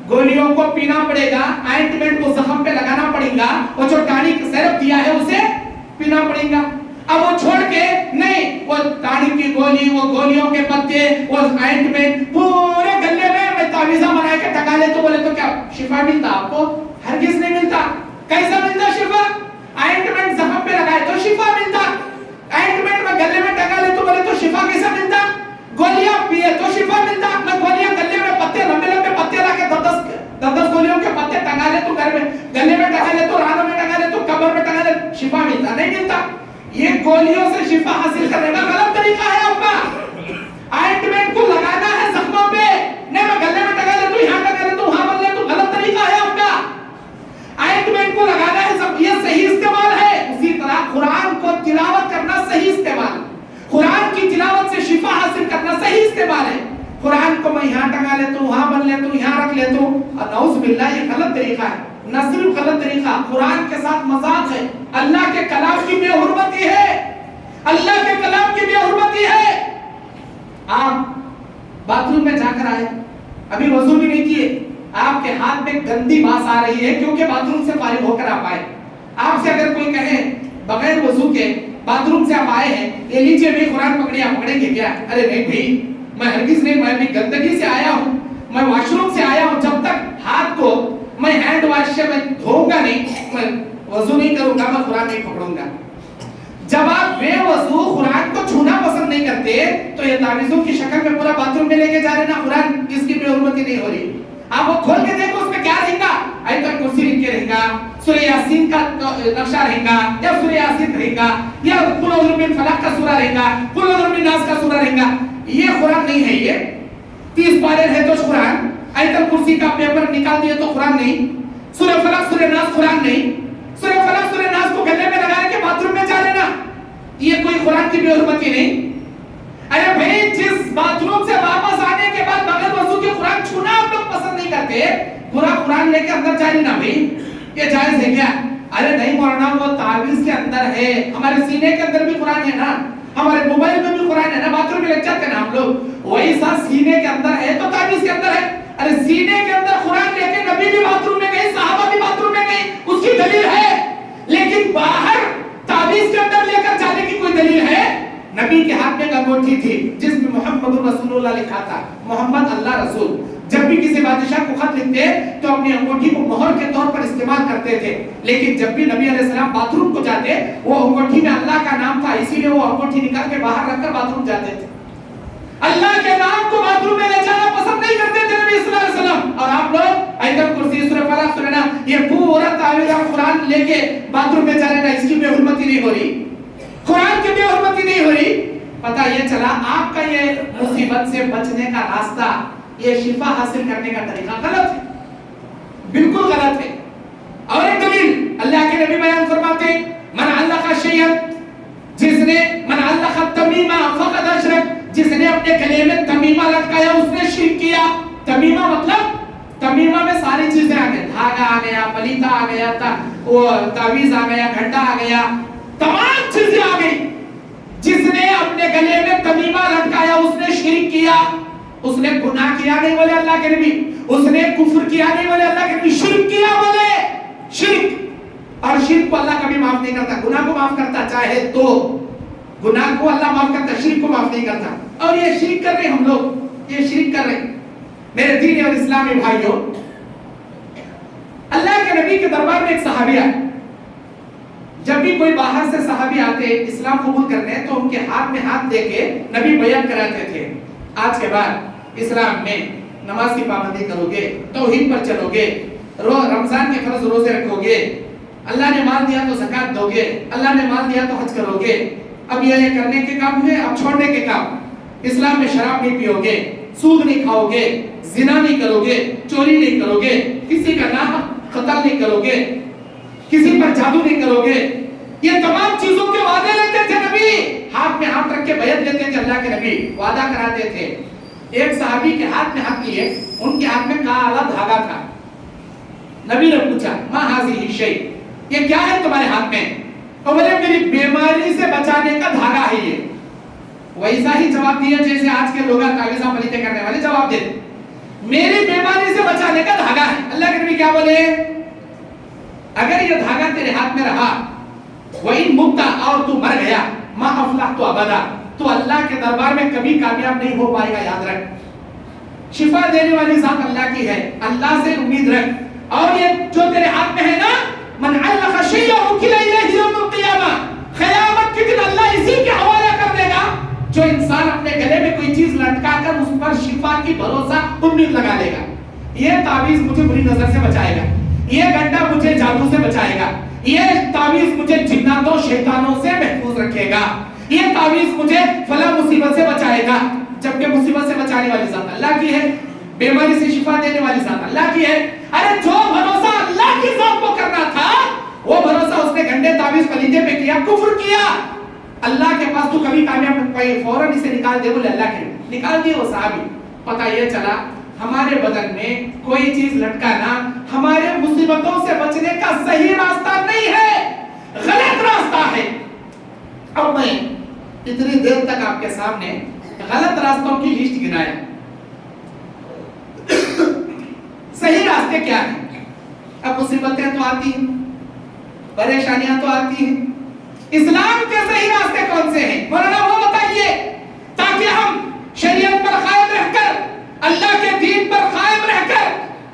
گولیوں کو پینا پڑے گا, آئنٹمنٹ کو زخم پہ لگانا پڑے گا, اور جو ٹانک سیرپ دیا ہے اسے پینا پڑے گا. اب وہ چھوڑ کے نہیں, وہ ٹانک کی گولی, وہ گولیوں کے پتے, وہ آئنٹمنٹ پورے گلے میں تعویذہ بنا کے ٹکا لے تو بولے تو کیا شفا ملتا آپ کو؟ ہرگز نہیں ملتا. کیسا ملتا شفا؟ آئنٹمنٹ زخم پہ لگائے تو شفا ملتا, آئنٹمنٹ میں گلے میں ٹکا لے تو بولے تو شفا کیسا ملتا؟ گولیاں پیے تو شفا ملتا. میں گولیاں گلے میں پتے, لمبے لمبے پتے لا کے 10 گولیوں کے پتے ٹنگا لے تو گھر میں, گلے میں ٹنگا لے تو رانوں میں ٹنگا لے تو کمر میں ٹنگا لے, شفا ملتا نہیں ملتا. یہ گولیوں سے شفا حاصل کرنے کا غلط طریقہ ہے آپ کا۔ آئنٹمنٹ کو لگانا ہے زخموں پہ، نہیں میں گلے میں ٹکا لیتا ہوں، یہاں ٹکا لیتا ہوں، وہاں بن لیتا ہوں، غلط طریقہ ہے آپ کا۔ آئنٹمنٹ کو لگانا ہے، یہ صحیح استعمال ہے۔ اسی طرح قرآن کو تلاوت کرنا صحیح استعمال، قرآن کی تلاوت سے شفا حاصل کرنا صحیح استعمال ہے۔ قرآن کو میں یہاں ٹنگا لیتا ہوں، وہاں بن لیتا ہوں، یہاں رکھ لیتا ہوں، نعوذ باللہ یہ غلط طریقہ ہے۔ نہ صرف غلط طریقہ، قرآن کے ساتھ مذاق ہے، اللہ کے کلام کی بے حرمتی ہے، اللہ کے کلام کی بے حرمتی ہے۔ آپ باتھ روم میں جا کر آئے، ابھی وضو بھی نہیں کیے، آپ کے ہاتھ میں گندی باس آ رہی ہے کیونکہ باتھ روم سے فارغ ہو کر آپ آئے۔ آپ سے اگر کوئی کہے بغیر وضو کے باتھ روم سے آپ آئے ہیں، یہ لیجیے بھی قرآن پکڑے، آپ پکڑیں گے کیا؟ ارے نہیں بھائی، میں ہرگز نہیں، میں بھی گندگی سے آیا ہوں، میں واش روم سے آیا ہوں، جب تک ہاتھ کو میں ہینڈ واش سے میں دھوؤں گا نہیں، میں وضو نہیں کروں گا، میں قرآن نہیں پکڑوں گا۔ جب آپ بے وضو قرآن کو چھونا پسند نہیں کرتے تو یہ تعویذوں کی شکل میں پورا باتھ روم میں لے کے جا رہے نا قرآن، اس کی بے حرمتی نہیں ہو رہی۔ آپ وہ کھول کے دیکھو اس میں کیا رہے گا، آیت الکرسی لکھ کے رہے گا، سورہ یاسین کا نقشہ رہے گا، یا سورہ یاسین رہے گا، یا قل اعوذ برب الفلق کا سورہ رہے گا، قل اعوذ برب الناس کا سورہ رہے گا۔ یہ قرآن نہیں ہے، یہ 30 پارے ہے تو قرآن، آیت الکرسی کا پیپر نکال دیے تو قرآن نہیں، سورہ فلق سورہ ناس قرآن نہیں، سورہ فلق سورہ ناس کو گلے میں لگا کے باتھ روم میں جا لینا، یہ کوئی قرآن کی بے حرمتی نہیں۔ ارے بھائی، جس باتھ روم سے واپس آنے کے بعد بغیر وضو کے قرآن چھونا آپ لوگ پسند نہیں کرتے، پورا قرآن لے کے اندر جا لینا بھائی، یہ جائز ہے کیا؟ ارے نہیں مولانا، وہ تعویذ کے اندر ہے، ہمارے سینے کے اندر بھی قرآن ہے نا، ہمارے موبائل میں بھی قرآن ہے نا، باتھ روم میں لگ جاتے ہیں نا ہم لوگ، وہی ساتھ سینے کے اندر ہے تو تعویذ کے اندر ہے۔ ارے سینے کے اندر قرآن لے کے نبی بھی باتھ روم میں گئے، صحابہ بھی باتھ روم میں گئے، اس کی دلیل ہے، لیکن باہر تعویذ کے اندر لے کر جانے کی کوئی دلیل ہے؟ نبی کے ہاتھ میں ایک انگوٹھی تھی جس میں محمد رسول اللہ لکھا تھا، محمد اللہ رسول۔ جب بھی کسی بادشاہ کو خط لکھتے تو اپنی انگوٹھی کو مہر کے طور پر استعمال کرتے تھے، لیکن جب بھی نبی علیہ السلام باتھ روم کو جاتے وہ انگوٹھی میں اللہ کا نام تھا، اسی لیے وہ انگوٹھی نکال کے باہر رکھ کر باتھ روم جاتے تھے۔ اللہ کے نام کو باتھ روم میں لے جانا پسند نہیں کرتے تھے نبی صلی اللہ علیہ وسلم، اور آپ لوگ آیت الکرسی سورہ فلق سورہ ناس یہ پورا تعویذ قرآن لے کے باتھ روم میں جا رہے ہیں، اس کی بے حرمتی نہیں ہو رہی، قرآن کی بے حرمتی نہیں ہو رہی۔ پتہ یہ چلا آپ کا یہ مصیبت سے بچنے کا راستہ، یہ شفا حاصل کرنے کا طریقہ غلط ہے، بالکل غلط ہے۔ اور ایک دلیل اللہ کے نبی بیان فرماتے، من علق شیئا، جس نے من علق التمیمہ فقد اشرک، جس نے اپنے گلے میں تمیمہ لٹکایا اس نے شرک کیا۔ تمیمہ مطلب تمیمہ میں ساری چیزیں آ گئی، دھاگا آ گیا، پلیتا آ گیا، وہ تعویذ آ گیا، گھنٹا آ گیا، تمام چیزیں آ گئی۔ جس نے اپنے گلے میں تمیمہ لٹکایا اس نے شرک کیا، اس نے گناہ کیا نہیں بولے اللہ کے نبی، اس نے کفر کیا نہیں بولے اللہ کے نبی، شرک کیا بولے، شرک۔ اور شرک کو اللہ کبھی معاف نہیں کرتا، گناہ کو معاف کرتا چاہے تو، گناہ کو اللہ معاف کرتا، شرک کو معاف نہیں کرتا۔ اور یہ شرک کر رہے ہم لوگ، یہ شرک کر رہے۔ میرے دین اور اسلامی بھائیوں، اللہ کے نبی کے دربار میں ایک صحابی آئے، جب بھی کوئی باہر سے صحابی آتے اسلام قبول کرنے تو ان کے ہاتھ میں ہاتھ دے کے نبی بیعت کراتے تھے، آج کے بعد اسلام میں نماز کی پابندی کرو گے، توحید پر چلو گے، رمضان کے فرض روزے رکھو گے، اللہ نے مال دیا تو زکات دو گے، اللہ نے مال دیا تو حج کرو گے۔ اب یہ کرنے کے کام ہوئے، اب چھوڑنے کے کام، اسلام میں شراب نہیں پیو گے، سود نہیں کھاؤ گے، زنا نہیں کرو گے، چوری نہیں کرو گے، کسی کا نام قتل نہیں کرو گے، کسی پر جادو نہیں کرو گے۔ یہ تمام چیزوں کے وعدے لیتے تھے نبی، ہاتھ میں ہاتھ رکھ کے بیعت لیتے تھے اللہ کے نبی، وعدہ کراتے تھے۔ ایک صحابی کے ہاتھ میں ہاتھ لیے، ان کے ہاتھ میں کالا دھاگا تھا۔ نبی نے پوچھا ما ھذہ الشیء، یہ کیا ہے تمہارے ہاتھ میں؟ اور بولے میری بیماری سے بچانے کا دھاگا ہے یہ۔ ویسا ہی جواب دیا جیسے آج کے لوگ تعویذ پلیتے کرنے والے جواب دیتے، میری بیماری سے بچانے کا دھاگا ہے۔ اللہ کے نبی کیا بولے؟ اگر یہ دھاگا تیرے ہاتھ میں رہا، وَإِن مُتَّ، اور تو مر گیا، مَا أَفْلَحْتُ أَبَدًا، تو اللہ کے دربار میں کبھی کامیاب نہیں ہو پائے گا، یاد رکھ۔ شفا دینے والی ذات اللہ کی ہے، اللہ سے امید رکھ۔ اور یہ جو تیرے ہاتھ میں ہے نا، من علق شیئا وکل الیہ یوم القیامہ، قیامت کے دن اللہ اسی کے حوالہ کر دے گا جو انسان اپنے گلے میں کوئی چیز لٹکا کر اس پر شفا کی بھروسہ امید لگا لے گا۔ یہ تعویذ مجھے بری نظر سے بچائے گا، یہ گھنٹا مجھے جادو سے بچائے گا، یہ تعویذ مجھے جناتوں شیطانوں سے محفوظ رکھے گا، یہ تعویذ مجھے فلاں مصیبت سے بچائے گا، جبکہ مصیبت سے بچانے والی ذات اللہ کی ہے، بیماری سے شفا دینے والی ذات اللہ کی ہے۔ ارے جو بھروسہ اللہ کی ذات کو کرنا تھا وہ بھروسہ اس نے گھنٹے تعویذ پلیدے پہ کیا، کفر کیا۔ اللہ کے پاس تو کبھی کامیاب فوراً اسے نکال دے، بولے اللہ کے نکال دیے وہ صحابی۔ پتہ یہ چلا ہمارے بدن میں کوئی چیز لٹکانا ہمارے مصیبتوں سے بچنے کا صحیح راستہ نہیں ہے، غلط راستہ ہے۔ اب میں اتنی دیر تک آپ کے سامنے غلط راستوں کی لسٹ گنایا، صحیح راستے کیا ہیں؟ اب مصیبتیں تو آتی ہیں، پریشانیاں تو آتی ہیں، اسلام کے صحیح راستے کون سے ہیں؟ مولانا وہ بتائیے تاکہ ہم شریعت پر قائم رہ کر، اللہ کے دین پر قائم رہ کر،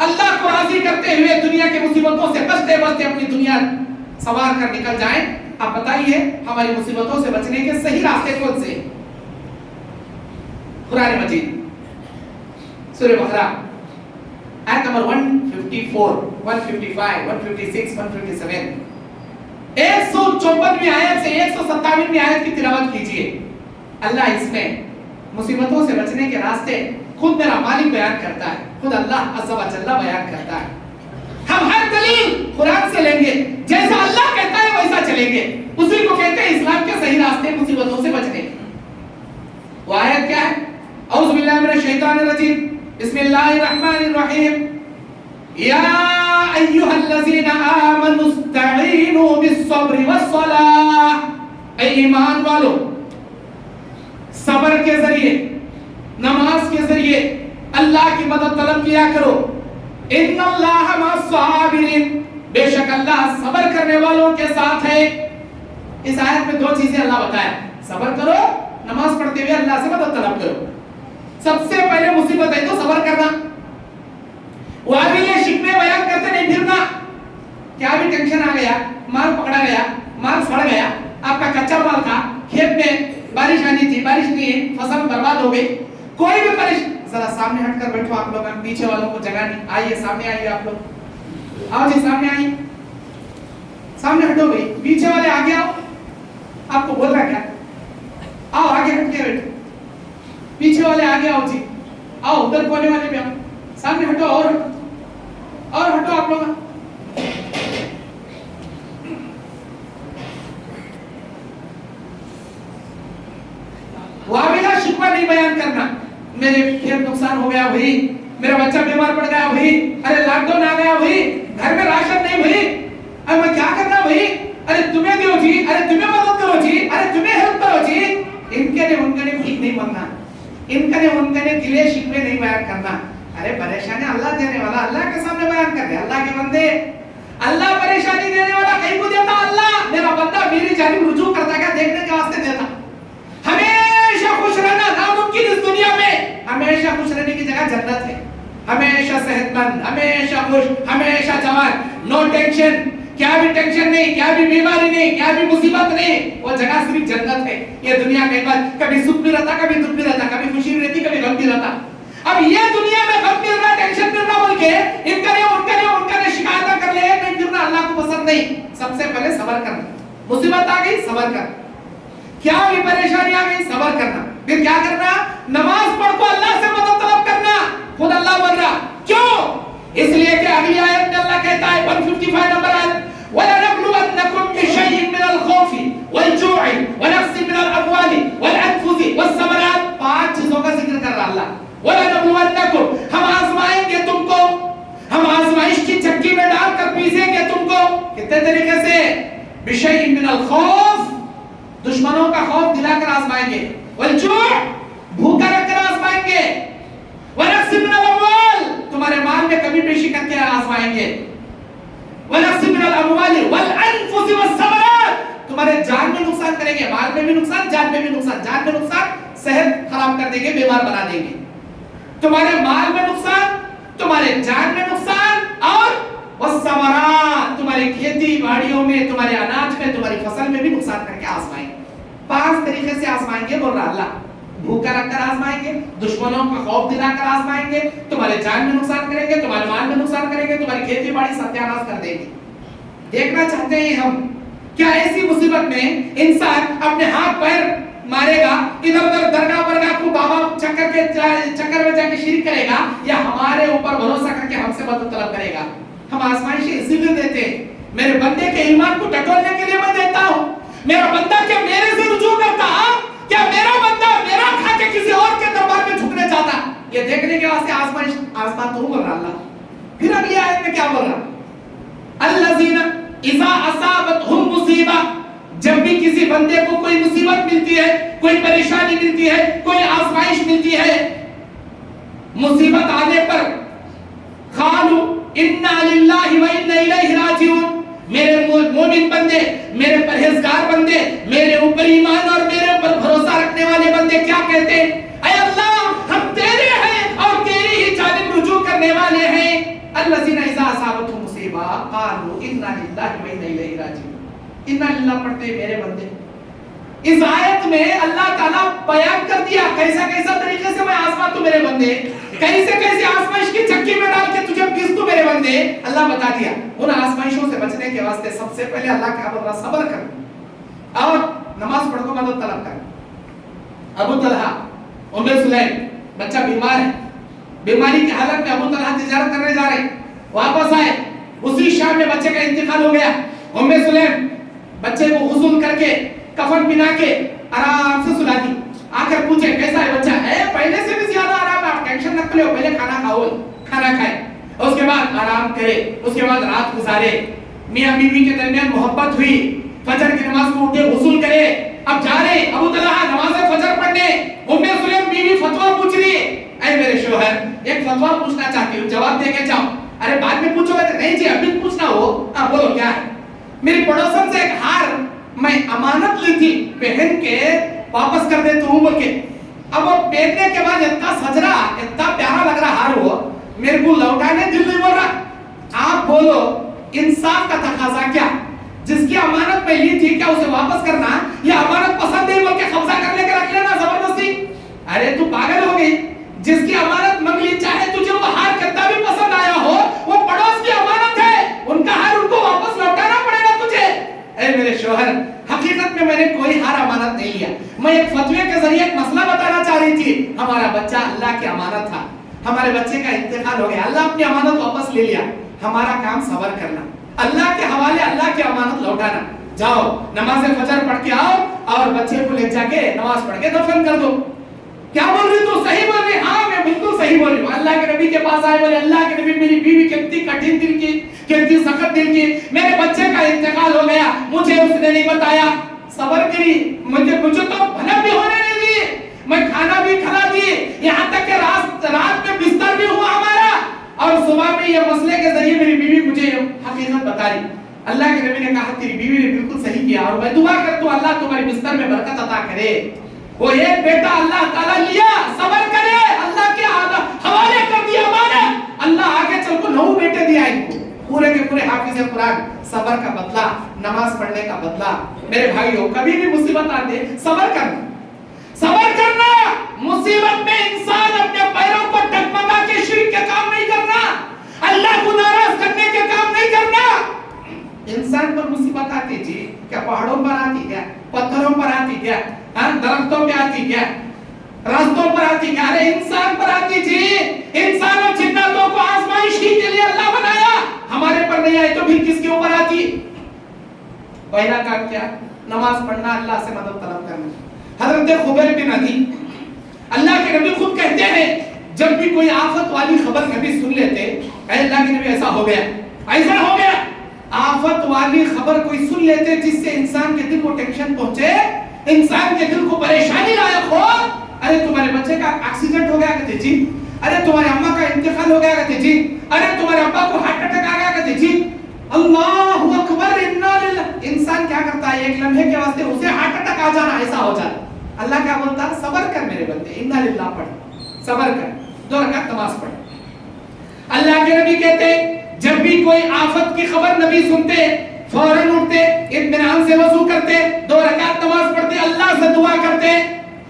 اللہ کو راضی کرتے ہوئے دنیا کے مصیبتوں سے بچتے بچتے اپنی دنیا سوار کر نکل جائیں۔ آپ بتائیے ہماری مصیبتوں سے بچنے کے صحیح راستے کون سے ہیں؟ قرآن مجید سورہ بقرہ آیت نمبر 154 155 156 157 154ویں آیت سے 157ویں آیت کی تلاوت کیجئے۔ اللہ اس میں مصیبتوں سے بچنے کے راستے خود میرا مالک بیان کرتا ہے، خود اللہ عز و جل بیان کرتا ہے۔ ہم ہر دلیل قرآن سے لیں گے، جیسا اللہ کہتا ہے ویسا چلیں گے، اسی کو کہتے ہیں اسلام کے صحیح راستے مصیبتوں سے بچنے۔ وہ آیت کیا ہے؟ اعوذ باللہ من الشیطان الرجیم، بسم اللہ الرحمن الرحیم، یا ایہا الذین آمنوا استعینوا بالصبر والصلاۃ، اے ایمان والو صبر کے ذریعے، نماز کے ذریعے اللہ کی مدد طلب کیا کرو۔ ان اللہ مع الصابرین، بے شک اللہ صبر کرنے والوں کے ساتھ ہے۔ اس آیت میں دو چیزیں اللہ بتایا، صبر کرو، نماز پڑھتے ہوئے اللہ سے مدد طلب کرو۔ سب سے پہلے مصیبت ہے تو صبر کرنا، واویلے شکوے بیان کرتے نہیں پھرنا۔ کیا بھی ٹینشن آ گیا، مال پکڑا گیا، مال سڑ گیا، آپ کا کچا مال تھا، کھیت میں بارش آنی تھی، بارش نہیں ہے، فصل برباد ہو گئی، کوئی بھی پریشان، ذرا سامنے ہٹ کر بیٹھو آپ لوگ، پیچھے والوں کو جگہ نہیں، آئیے سامنے آئیے آپ لوگ، آؤ جی سامنے آئیے، سامنے ہٹو بھائی، پیچھے والے آگے آؤ، آپ کو بول رہا کیا؟ آؤ آگے ہٹ کے بیٹھو، پیچھے والے آگے آؤ جی، آؤ ادھر کونے والے بھی آؤ، سامنے ہٹو اور ہٹو آپ لوگ۔ واویلا شکوہ نہیں بیان کرنا، میرے کھیت نقصان ہو گیا بھائی، میرا بچہ بیمار پڑ گیا بھائی، ارے لاک ڈاؤن آ گیا بھائی، گھر میں راشن نہیں بھائی، ارے میں کیا کرنا بھائی، ارے تمہیں دیو جی، ارے تمہیں مدد کرو جی، ارے تمہیں ہیلپ کرو جی۔ ان کے نے بھیک نہیں مانگنا، ان کے نے گلے شکوے نہیں بیان کرنا۔ ارے پریشانی اللہ دینے والا، اللہ کے سامنے بیان کر دے، اللہ کے بندے، اللہ پریشانی دینے والا کہیں کو دیتا، اللہ میرا بندہ میری جانب رجوع کرتا کیا دیکھنے کے واسطے دیتا۔ ہمیشہ خوش رہنا ناممکن اس دنیا میں، ہمیشہ خوش رہنے کی جگہ جنت ہے، ہمیشہ صحت مند، ہمیشہ خوش، ہمیشہ جوان، نو ٹینشن، کیا بھی ٹینشن نہیں، کیا بھی بیماری نہیں، کیا بھی مصیبت نہیں، وہ جگہ صرف جنت ہے۔ یہ دنیا کئی بار کبھی سکھ بھی رہتا، کبھی دکھ بھی رہتا، کبھی خوشی بھی رہتی، کبھی غم بھی رہتا۔ اب یہ دنیا میں غم مل رہا، ٹینشن مل رہا بول کے ان کا نے شکایت کر لے، نہیں پھرنا اللہ کو پسند نہیں۔ سب سے پہلے صبر کرنا، مصیبت آ گئی صبر کر، کیا بھی پریشانی آ گئی صبر کرنا، پھر کیا کرنا؟ نماز پڑھ کو اللہ سے مدد طلب کرنا۔ خود اللہ بول رہا، کیوں؟ اس لیے کہ اگلی آیت میں اللہ کہتا ہے 155 نمبر آیت، وَلَنَبْلُوَنَّكُمْ بِشَيْءٍ مِّنَ الْخَوْفِ وَالْجُوعِ وَنَقْصٍ مِّنَ الْأَمْوَالِ وَالْأَنفُسِ وَالثَّمَرَاتِ، 5 چیزوں کا ذکر کر رہا اللہ۔ وَلَنَبْلُوَنَّكُمْ، ہم آزمائیں گے تم کو، ہم آزمائش کی چکی میں ڈال کر پیسیں گے تم کو۔ کتنے طریقے سے؟ بِشَيْءٍ مِّنَ الْخَوْفِ، دشمنوں کا خوف دلا کر آزمائیں گے، والجوع، بھوکا رکھ کر آزمائیں گے، ونقص من الاموال، تمہارے مال میں کمی بیشی کر کے آزمائیں گے، ونقص من الاموال والانفس والثمرات، تمہارے جان میں نقصان کریں گے، مال میں بھی نقصان، جان میں بھی نقصان، جان میں نقصان صحت خراب کر دیں گے، بیمار بنا دیں گے، تمہارے مال میں نقصان، تمہارے جان میں نقصان، اور والثمرات، تمہاری کھیتی باڑیوں میں، تمہارے اناج میں، تمہاری فصل میں بھی نقصان کر کے آزمائیں گے۔ 5 طریقے سے آزمائیں گے بول رہا اللہ، بھوکا رکھ کر آزمائیں گے، دشمنوں کا خوف دلا کر آزمائیں گے، تمہارے جان میں نقصان کریں گے، تمہارے مال میں نقصان کریں گے، تمہاری کھیتی باڑی ستیاناش کر دیں گے۔ دیکھنا چاہتے ہیں ہم کیا ایسی مصیبت میں انسان اپنے ہاتھ پیر مارے گا, ادھر ادھر درگاہ برگاہ کو بابا چکر میں جا کے شرک کرے گا, یا ہمارے اوپر بھروسہ کر کے ہم سے مدد طلب کرے گا؟ ہم آزمائشیں اسی لیے دیتے ہیں, میرے بندے کے ایمان کو ٹٹولنے کے لیے میں دیتا ہوں. میرا بندہ کیا میرے سے رجوع کرتا, کیا میرا بندہ میرا کھا کے کسی اور کے دربار میں جھکنے چاہتا؟ یہ دیکھنے کے واسطے آزمان تو بول رہا اللہ. پھر اگلی آیت میں کیا بول رہا؟ الذین اذا اصابتهم مصیبہ, جب بھی کسی بندے کو کوئی مصیبت ملتی ہے, کوئی پریشانی ملتی ہے, کوئی آزمائش ملتی ہے, مصیبت آنے پر قالوا انا للہ و انا الیہ راجعون, میرے مومن بندے, میرے پرہیزگار بندے, میرے اوپر ایمان اور میرے اوپر بھروسہ رکھنے والے بندے کیا کہتے ہیں؟ اے اللہ ہم تیرے ہیں اور تیری ہی جانب رجوع کرنے والے ہیں. الذین اذا اصابتهم مصیبہ قالوا انا للہ و انا الیہ راجعون. انا للہ پڑھتے میرے بندے. اس آیت میں اللہ تعالیٰ بیان کر دیا کیسا کیسا طریقے سے میں آزما تو میرے بندے, کیسے کیسے آزمائش کی چکی میں ڈال کے تجھے پیس تو میرے بندے. اللہ بتا دیا ان آزمائشوں سے بچنے کے واسطے سب سے پہلے اللہ کیا بول رہا؟ صبر کر اور نماز پڑھ کو مدد طلب کر. ابو طلحہ ام سلیم بچہ بیمار ہے, بیماری کی حالت میں ابو طلحہ تجارت کرنے جا رہے, واپس آئے, اسی شام میں بچے کا انتقال ہو گیا. ام سلیم بچے کو غسل کر کے کفن پہنا کے آرام سے سلا دی. آ کر پوچھے کیسا ہے بچہ؟ اے پہلے سے بھی زیادہ آرام ہے, آپ ٹینشن نہ لو, پہلے کھانا کھاؤ, کھانا کھائے, اس کے بعد آرام کرے, اس کے بعد رات گزارے. میاں بیوی کے درمیان محبت ہوئی, فجر کی نماز کو اٹھے غسل کرے. اب جا رہے ابو طلحہ نماز فجر پڑھنے, ام سلیم بیوی فتویٰ پوچھ رہی ہے, اے میرے شوہر ایک فتویٰ پوچھنا چاہتی ہوں, جواب دے کے جاؤ. ارے بعد میں پوچھو گے؟ نہیں جی ابھی پوچھنا ہو. ہاں بولو کیا ہے؟ میری پڑوسن سے ایک ہار میں امانت لی تھی, پہن کے واپس کر دیتا ہوں بول کے. اب وہ پہننے کے بعد اتنا سج رہا, اتنا پیارا لگ رہا ہار, وہ میرے کو لوٹانے دل نہیں بول رہا. آپ بولو انصاف کا تقاضا کیا؟ جس کی امانت میں لی تھی کیا اسے واپس کرنا, یا امانت پسند نہیں بول کے قبضہ کر لے کے رکھ لینا زبردستی؟ ارے تو پاگل ہو گئی. جس کی امانت مانگ لی, چاہے تجھے وہ ہار کتنا بھی پسند آیا ہو, وہ پڑوس کی امانت ہے, ان کا ہار ان کو واپس لوٹانا پڑے گا تجھے. اے میرے شوہر حقیقت میں نے کوئی ہار امانت نہیں لیا, میں ایک فتوے کے ذریعے ایک مسئلہ بتانا چاہ رہی تھی. ہمارا بچہ اللہ کی امانت تھا, ہمارے بچے کا انتقال ہو گیا, اللہ اپنی امانت واپس لے لیا. ہمارا کام صبر کرنا, اللہ کے حوالے اللہ کی امانت لوٹانا. جاؤ نماز فجر پڑھ کے آؤ اور بچے کو لے جا کے نماز پڑھ کے دفن کر دو. کیا بول رہی تو صحیح بول رہی؟ ہاں میں بالکل صحیح بول رہی ہوں. اللہ کے نبی کے پاس آئے, بولے اللہ کے نبی میری بیوی کتنی کٹھن دل کی, کتنی سخت دل کی, میرے بچے کا انتقال ہو گیا, مجھے اس نے نہیں بتایا. صبر کری, مجھے تو بھلا بھی ہونے نہیں دی, میں کھانا بھی کھلا دی, یہاں تک کہ رات میں بستر بھی ہوا ہمارا, اور صبح میں یہ مسئلے کے ذریعے میری بیوی مجھے حقیقت بتا رہی. اللہ کے نبی نے کہا تیری بیوی نے بالکل صحیح کیا, اور میں دعا کرتا ہوں اللہ تمہاری بستر میں برکت عطا کرے. وہ ایک بیٹا اللہ تعالیٰ لیا, صبر کرے, اللہ کے حوالے کر دیا امانت, اللہ آگے چل کو 9 بیٹے دیا ان کو, پورے کے پورے حافظ قرآن. صبر کا بدلہ, نماز پڑھنے کا بدلہ. میرے بھائیو کبھی بھی مصیبت آتے صبر کرنا, صبر کرنا. مصیبت میں انسان اپنے پیروں کو ڈگمگا کے شرک کے کام نہیں کرنا, اللہ کو ناراض کرنے کے کام نہیں کرنا. انسان پر مصیبت آتی جی, کیا پہاڑوں پر آتی کیا, پتھروں پر آتی کیا, درختوں پہ آتی کیا, راستوں پر آتی کیا؟ ارے انسان پر آتی جی. انسان اور جناتوں کو آزمائش ہی کے لیے اللہ بنایا, ہمارے پر نہیں آئی تو پھر کس کے اوپر آتی؟ پہلا کام کیا؟ نماز پڑھنا, اللہ سے مدد طلب کرنا. حضرت خبیر بن عدی, اللہ کے نبی خود کہتے ہیں جب بھی کوئی آفت والی خبر نبی سن لیتے, اے اللہ کے نبی ایسا ہو گیا, ایسا ہو گیا. آفت والی خبر کوئی سن لیتے جس سے انسان کے دل کو ٹینشن پہنچے, انسان کے دل کو پریشانی لائق ہو. ارے تمہارے بچے کا ایکسیڈنٹ ہو گیا کہتے جی, ارے تمہارے اماں کا انتقال ہو گیا کہتے جی, ارے تمہارے ابا کو ہارٹ اٹیک آ گیا کہتے جی. اللہ اکبر, انا للہ. انسان کیا کرتا ہے, ایک لمحے کے واسطے اسے ہارٹ اٹیک آ جانا, ایسا ہو جاتا. اللہ کیا بولتا؟ صبر کر میرے بندے, انا للہ پڑھ, صبر کر, 2 رکعت نماز پڑھ. اللہ کے نبی کہتے جب بھی کوئی آفت کی خبر نبی سنتے فوراً اٹھتے, اطمینان سے وضو کرتے, 2 رکعت نماز پڑھتے, اللہ سے دعا کرتے.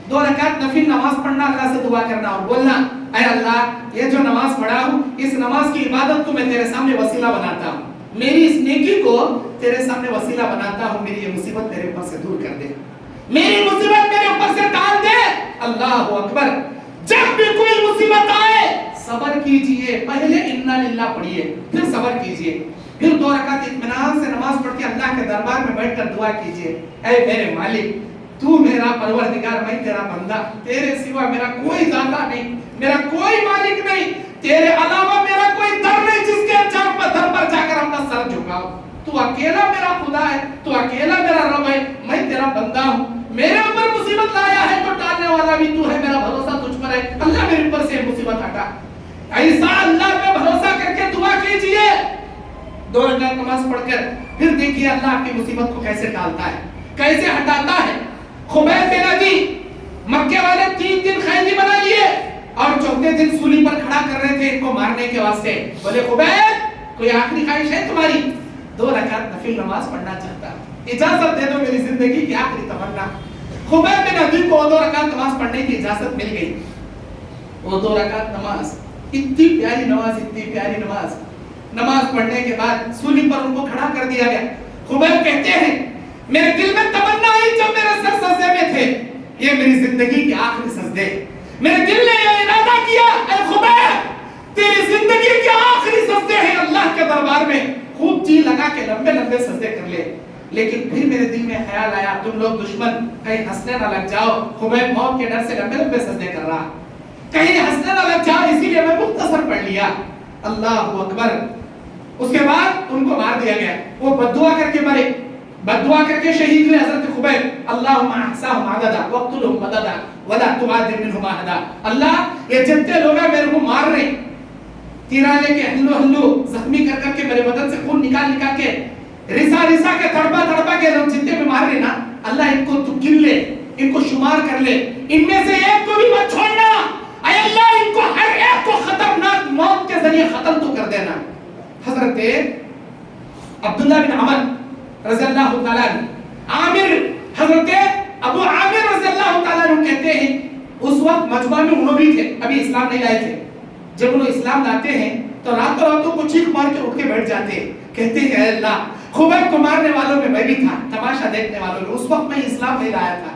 2 رکعت نفل نماز پڑھنا, اللہ سے دعا کرنا اور بولنا اے اللہ یہ جو نماز پڑھا ہوں اس نماز کی عبادت کو میں تیرے سامنے وسیلہ بناتا ہوں, میری اس نیکی کو تیرے سامنے وسیلہ بناتا ہوں، میری یہ مصیبت میرے اوپر سے دور کر دے، میری مصیبت میرے اوپر سے ٹال دے۔ اللہ اکبر۔ جب بھی کوئی مصیبت آئے صبر کیجئے، پہلے انا للہ پڑھیے، پھر صبر کیجئے، پھر 2 رکعت اطمینان سے نماز پڑھ کے اللہ کے دربار میں بیٹھ کر دعا کیجئے، اے میرے مالک تو میرا پروردگار، میں تیرا بندہ، تیرے سوا میرا کوئی داتا نہیں، میرا کوئی مالک نہیں، تیرے علاوہ میرا کوئی در نہیں جس کے در پر جا کر اپنا سر جھکاؤ، تو اکیلا میرا خدا ہے، تو اکیلا میرا رب ہے، میں تیرا بندہ ہوں، میرے اوپر مصیبت لایا ہے تو ٹالنے والا بھی تو ہے، میرا بھروسہ تجھ پر ہے، اللہ میرے اوپر سے مصیبت ہٹا۔ ایسا اللہ پہ بھروسہ کر کے دعا کیجئے، 2 رکعت نماز پڑھ کر پھر دیکھیے اللہ آپ کی مصیبت کو کیسے ٹالتا ہے، کیسے ہٹاتا ہے۔ خبیب بن عدی مکے والے 3 دن قیدی بنا لیے اور 4تھے دن سولی پر کھڑا کر رہے تھے ان کو مارنے کے واسطے، بولے خبیب کوئی آخری خواہش ہے تمہاری؟ 2 رکعت نفل نماز پڑھنا چاہتا، اجازت دے دو میری زندگی کی آخری تمنا۔ خبیب بن عدی کو 2 رکعت نماز پڑھنے کی اجازت مل گئی، وہ 2 رکعت نماز، اتنی پیاری نماز، اتنی پیاری نماز، نماز پڑھنے کے بعد سولی پر ان کو کھڑا کر دیا گیا۔ خبیب کہتے ہیں میرے دل میں تمنا آئی جب میرے سر سجدے میں تھے، یہ میری زندگی کے آخری سجدے، میرے دل نے یہ ارادہ کیا اے خبیب تیری زندگی کے آخری سجدے ہیں اللہ کے دربار میں، خوب جی لگا کے لمبے لمبے سجدے کر لے، لیکن پھر میرے دل میں خیال آیا تم لوگ دشمن کہیں ہنسنے نہ لگ جاؤ، خبیب موت کے ڈر سے لمبے لمبے سجدے کر رہا، کہیں ہنسنے نہ لگ جاؤ، اسی لیے میں مختصر پڑھ لیا۔ اللہ اکبر۔ اس کے بعد ان کو مار دیا گیا، وہ بددعا کر کے مرے، بددعا کر کے شہید ہوئے حضرت خبیب۔ اللہم احصاہم عددا وقتلہم مددا ولا تعذب منہم احدا، اللہ یہ جتنے لوگ ہیں میرے کو مار رہے، تیرا لے کے ہلو ہلو زخمی کر کر کے میرے بدن سے خون نکال نکال کے رسا رسا کے تڑپا تڑپا کے لوگ جتنے بھی مار رہے نا، اللہ ان کو تو گن لے، ان کو شمار کر لے، ان میں سے ایک کو بھی مت چھوڑنا، اے اللہ ان کو ہر ایک کو خطرناک موت کے ذریعے ختم تو کر دینا۔ حضرت عبداللہ بن عمر رضی اللہ تعالیٰ عامر، حضرت ابو عامر رضی اللہ تعالیٰ کہتے ہیں اس وقت مجمع میں انہوں بھی تھے، ابھی اسلام نہیں لائے تھے، جب انہوں اسلام لاتے ہیں تو راتوں راتوں کو چیخ مار کے اٹھ کے بیٹھ جاتے ہیں، کہتے ہیں اے اللہ خبیب کو مارنے والوں میں بھی تھا، تماشا دیکھنے والوں میں، اس وقت میں اسلام نہیں لایا تھا،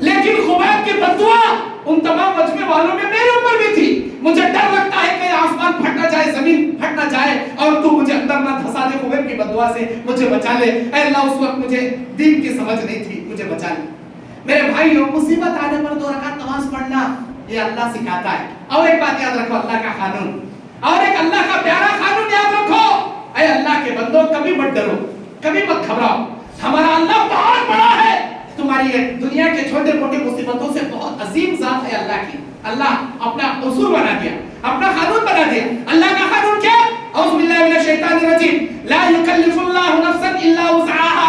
لیکن خبیب کی بددعا ان تمام مجمع والوں میں میرے اوپر بھی تھی، مجھے ڈر لگتا ہے کہ آسمان پھٹ نہ جائے، زمین پھٹ نہ جائے اور تو مجھے اندر نہ دھسا دے، خبیب کی بددعا سے مجھے بچا لے، اے اللہ اس وقت مجھے دین کی سمجھ نہیں تھی، مجھے بچا لے۔ میرے بھائیوں مصیبت آنے پر 2 رکعت نماز پڑھنا یہ اللہ سکھاتا ہے۔ اور ایک بات یاد رکھو، اللہ کا قانون اور ایک اللہ کا پیارا قانون یاد رکھو، اے اللہ کے بندوں کبھی مت ڈرو، کبھی مت گھبراؤ، ہمارا اللہ بہت بڑا ہے، تمہاری دنیا کے چھوٹے موٹے مصیبتوں سے بہت عظیم ذات ہے اللہ کی۔ اللہ اپنا اصول بنا دیا، اپنا قانون بنا دیا۔ اللہ کا قانون کیا؟ اعوذ باللہ من الشیطان الرجیم، لا یکلف اللہ نفسا الا وسعها،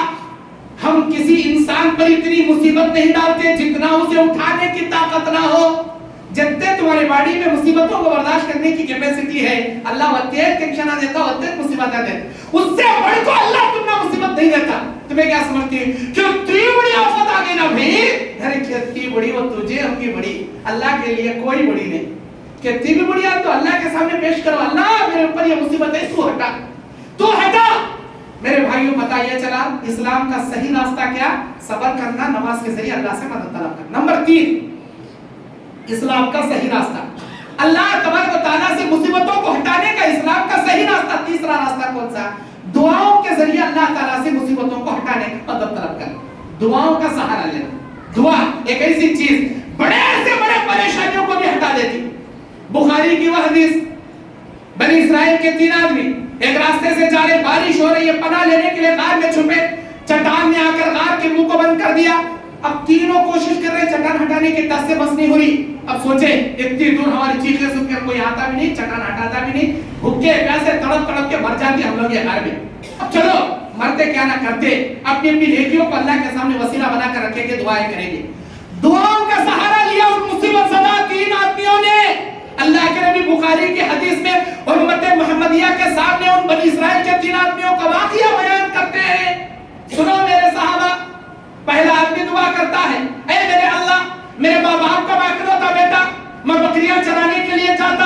ہم کسی انسان پر اتنی مصیبت نہیں ڈالتے جتنا اسے اٹھانے کی طاقت نہ ہو۔ جتنے تمہاری باڈی میں مصیبتوں کو برداشت کرنے کی کیپیسٹی ہے، اللہ وتے ٹینشن دیتا، وتے مصیبت دیتا، اس سے بڑھ کو اللہ تم نہ مصیبت نہیں دیتا۔ تمہیں کیا سمجھتی ہے کہ اتنی بڑی آفت آ گئی نا بھائی، ارے کتنی بڑی وہ تجھے ہم کی بڑی، اللہ کے لیے کوئی بڑی نہیں، کتنی بھی بڑی ہے تو اللہ کے سامنے پیش کرو، اللہ میرے اوپر یہ مصیبت ہے، تو ہٹا، تو ہٹا۔ میرے بھائیوں پتہ یہ چلا اسلام کا صحیح راستہ کیا؟ صبر کرنا، نماز کے ذریعے اللہ سے مدد طلب کرنا۔ نمبر 3 اسلام کا صحیح راستہ، اللہ تبارک و تعالیٰ سے مصیبتوں کو ہٹانے کا اسلام کا صحیح راستہ۔ تیسرا راستہ کون سا؟ دعاؤں کے ذریعے اللہ تعالیٰ سے مصیبتوں کو ہٹانے کا مدد طلب کرنا، دعاؤں کا سہارا لینا۔ دعا ایک ایسی چیز بڑے سے بڑے پریشانیوں کو بھی ہٹا دیتی۔ بخاری کی وہ حدیث، بنی اسرائیل کے 3 آدمی ایک راستے سے جا رہے، بارش ہو رہی ہے، پناہ لینے کے لیے غار میں چھپے، چٹان نے آ کر غار کے منہ کو بند کر دیا۔ اب تینوں کوشش کر رہے چٹان ہٹانے کی، دست سے بس نہیں ہو رہی۔ اب سوچے اتنی دور ہماری چیخیں سن کر کوئی آتا بھی نہیں، چٹان ہٹاتا بھی نہیں، بھوکے پیاسے تڑپ تڑپ کے مر جاتے ہم لوگ یہ غار میں۔ اب چلو مرتے کیا نہ کرتے، اپنی اپنی نیکیوں کو اللہ کے سامنے وسیلہ بنا کر رکھیں گے، دعائیں کریں گے۔ دعاؤں کا سہارا لیا ان مصیبت زدہ 3 آدمیوں نے۔ اللہ کے نبی بخاری کی حدیث میں امت محمدیہ کے سامنے ان بنی اسرائیل کے 3 آدمیوں کا واقعہ بیان کرتے ہیں۔ سنو میرے صحابہ، پہلا آدمی دعا کرتا ہے، اے میرے اللہ، میرے ماں باپ کا اکلوتا بیٹا، میں بکریاں چرانے کے لیے جاتا،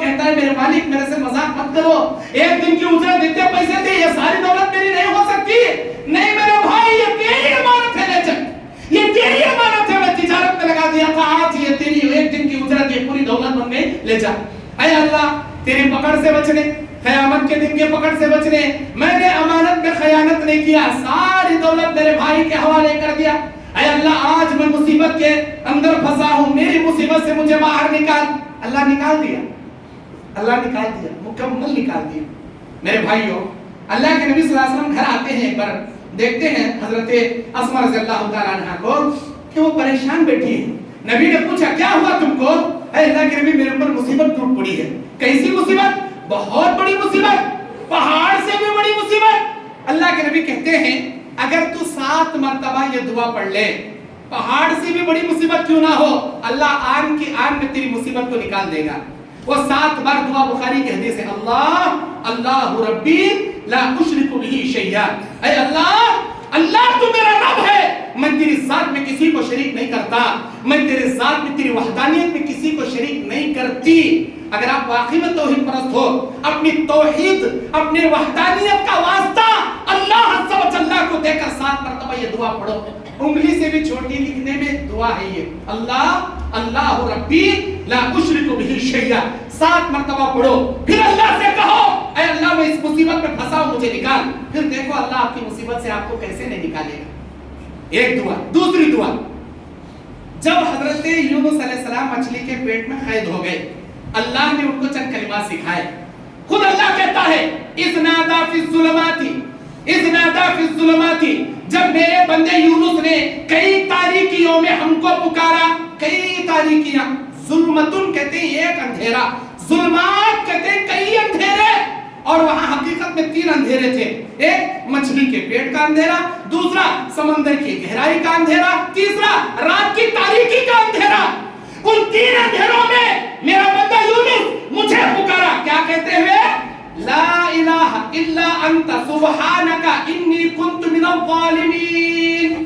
کہتا ہے میرے مالک میرے سے مذاق مت کرو, ایک دن کی اجرت اتنے پیسے تھے, یہ ساری دولت میری نہیں ہو سکتی. نہیں میرے بھائی یہ تیری امانت ہے, لے چل, یہ تیری امانت ہے, میں تجارت میں لگا دیا تھا, آج یہ تیری ایک دن کی اجرت یہ پوری دولت بن گئی, لے جا. اے اللہ تیری پکڑ سے بچنے, قیامت کے دن کے پکڑ سے بچنے, میں نے امانت میں خیانت نہیں کیا, ساری دولت میرے بھائی کے حوالے کر دیا. اے اللہ آج میں مصیبت کے اندر پھنسا ہوں, میری مصیبت سے مجھے باہر نکال. اللہ نکال دیا, اللہ نکال دیا, مکمل نکال دیا. میرے بھائیوں اللہ کے نبی صلی اللہ علیہ وسلم گھر آتے ہیں, ایک بار دیکھتے ہیں حضرت اسما رضی اللہ تعالیٰ عنہ کو کہ وہ پریشان بیٹھی ہے. نبی نے پوچھا کیا ہوا تم کو؟ اے اللہ کے نبی میرے اوپر مصیبت ٹوٹ پڑی ہے. کیسی مصیبت؟ بہت بڑی مصیبت, پہاڑ سے بھی بڑی مصیبت. اللہ کے نبی کہتے ہیں اگر تو 7 مرتبہ یہ دعا پڑھ لے, پہاڑ سے بھی بڑی مصیبت کیوں نہ ہو, اللہ آن کی آن میں تیری مصیبت کو نکال دے گا. وہ 7 بار دعا, بخاری کی حدیث ہے, اللہ اللہ ربی لا اشرک به شیئا. اے اللہ, اللہ تو میرا رب ہے, میں تیری ذات میں کسی کو شریک نہیں کرتا, میں تیرے ذات میں تیری وحدانیت میں کسی کو شریک نہیں کرتی. اگر آپ واقعی میں توحید پرست ہو, اپنی توحید اپنے وحدانیت کا واسطہ اللہ عز و جل کو دے کر 7 مرتبہ یہ دعا پڑھو. انگلی سے بھی چھوٹی لکھنے میں دعا ہے یہ, اللہ اللہ ربی لا اشرک به شیئا, 7 مرتبہ پڑھو. پھر اللہ سے کہو اے اللہ میں اس مصیبت میں پھنسا ہوں, مجھے نکال. پھر دیکھو اللہ آپ کی مصیبت سے آپ کو کیسے نہیں نکالے گا. ایک دعا. دوسری دعا, جب حضرت یونس علیہ السلام مچھلی کے پیٹ میں قید ہو گئے, اللہ نے ان کو چند کلمات سکھائے. خود اللہ کہتا ہے اذ نادى في الظلمات, اذ نادى في الظلمات, جب میرے بندے یونس نے کئی تاریکیوں میں ہم کو پکارا. کئی تاریکیاں, ظلمتن کہتے ہیں ایک اندھیرا, ظلمات کہتے ہیں کئی اندھیرے, اور وہاں حقیقت میں 3 اندھیرے تھے. ایک مچھلی کے پیٹ کا اندھیرا, دوسرا سمندر کی گہرائی کا اندھیرا, تیسرا رات کی تاریکی کا اندھیرا. ان 3 اندھیروں میں میرا بندہ یونس مجھے پکارا, کیا کہتے ہوئے, لا الہ الا انت سبحانک انی کنت من الظالمین.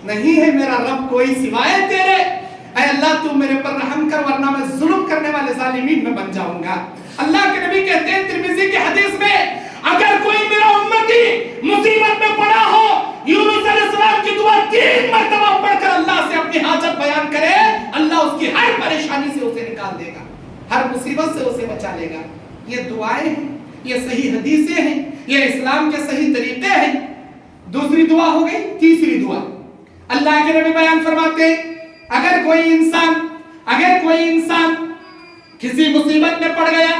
نہیں ہے میرا رب کوئی سوائے تیرے, اے اللہ تو میرے پر رحم کر ورنہ میں ظلم کرنے والے ظالمین میں بن جاؤں گا. اللہ کے نبی کہتے ہیں ترمذی کی حدیث میں, اگر کوئی میرا امتی مصیبت میں پڑا ہو, یونس علیہ السلام کی دعا 3 مرتبہ پڑھ کر اللہ سے اپنی حاجت بیان کرے, اللہ اس کی ہر پریشانی سے اسے نکال دے گا, ہر مصیبت سے اسے بچا لے گا. یہ دعائیں ہیں, یہ صحیح حدیثیں ہیں, یہ اسلام کے صحیح طریقے ہیں. دوسری دعا ہو گئی. تیسری دعا اللہ کے نبی بیان فرماتے ہیں اگر کوئی انسان کسی مصیبت میں پڑ گیا,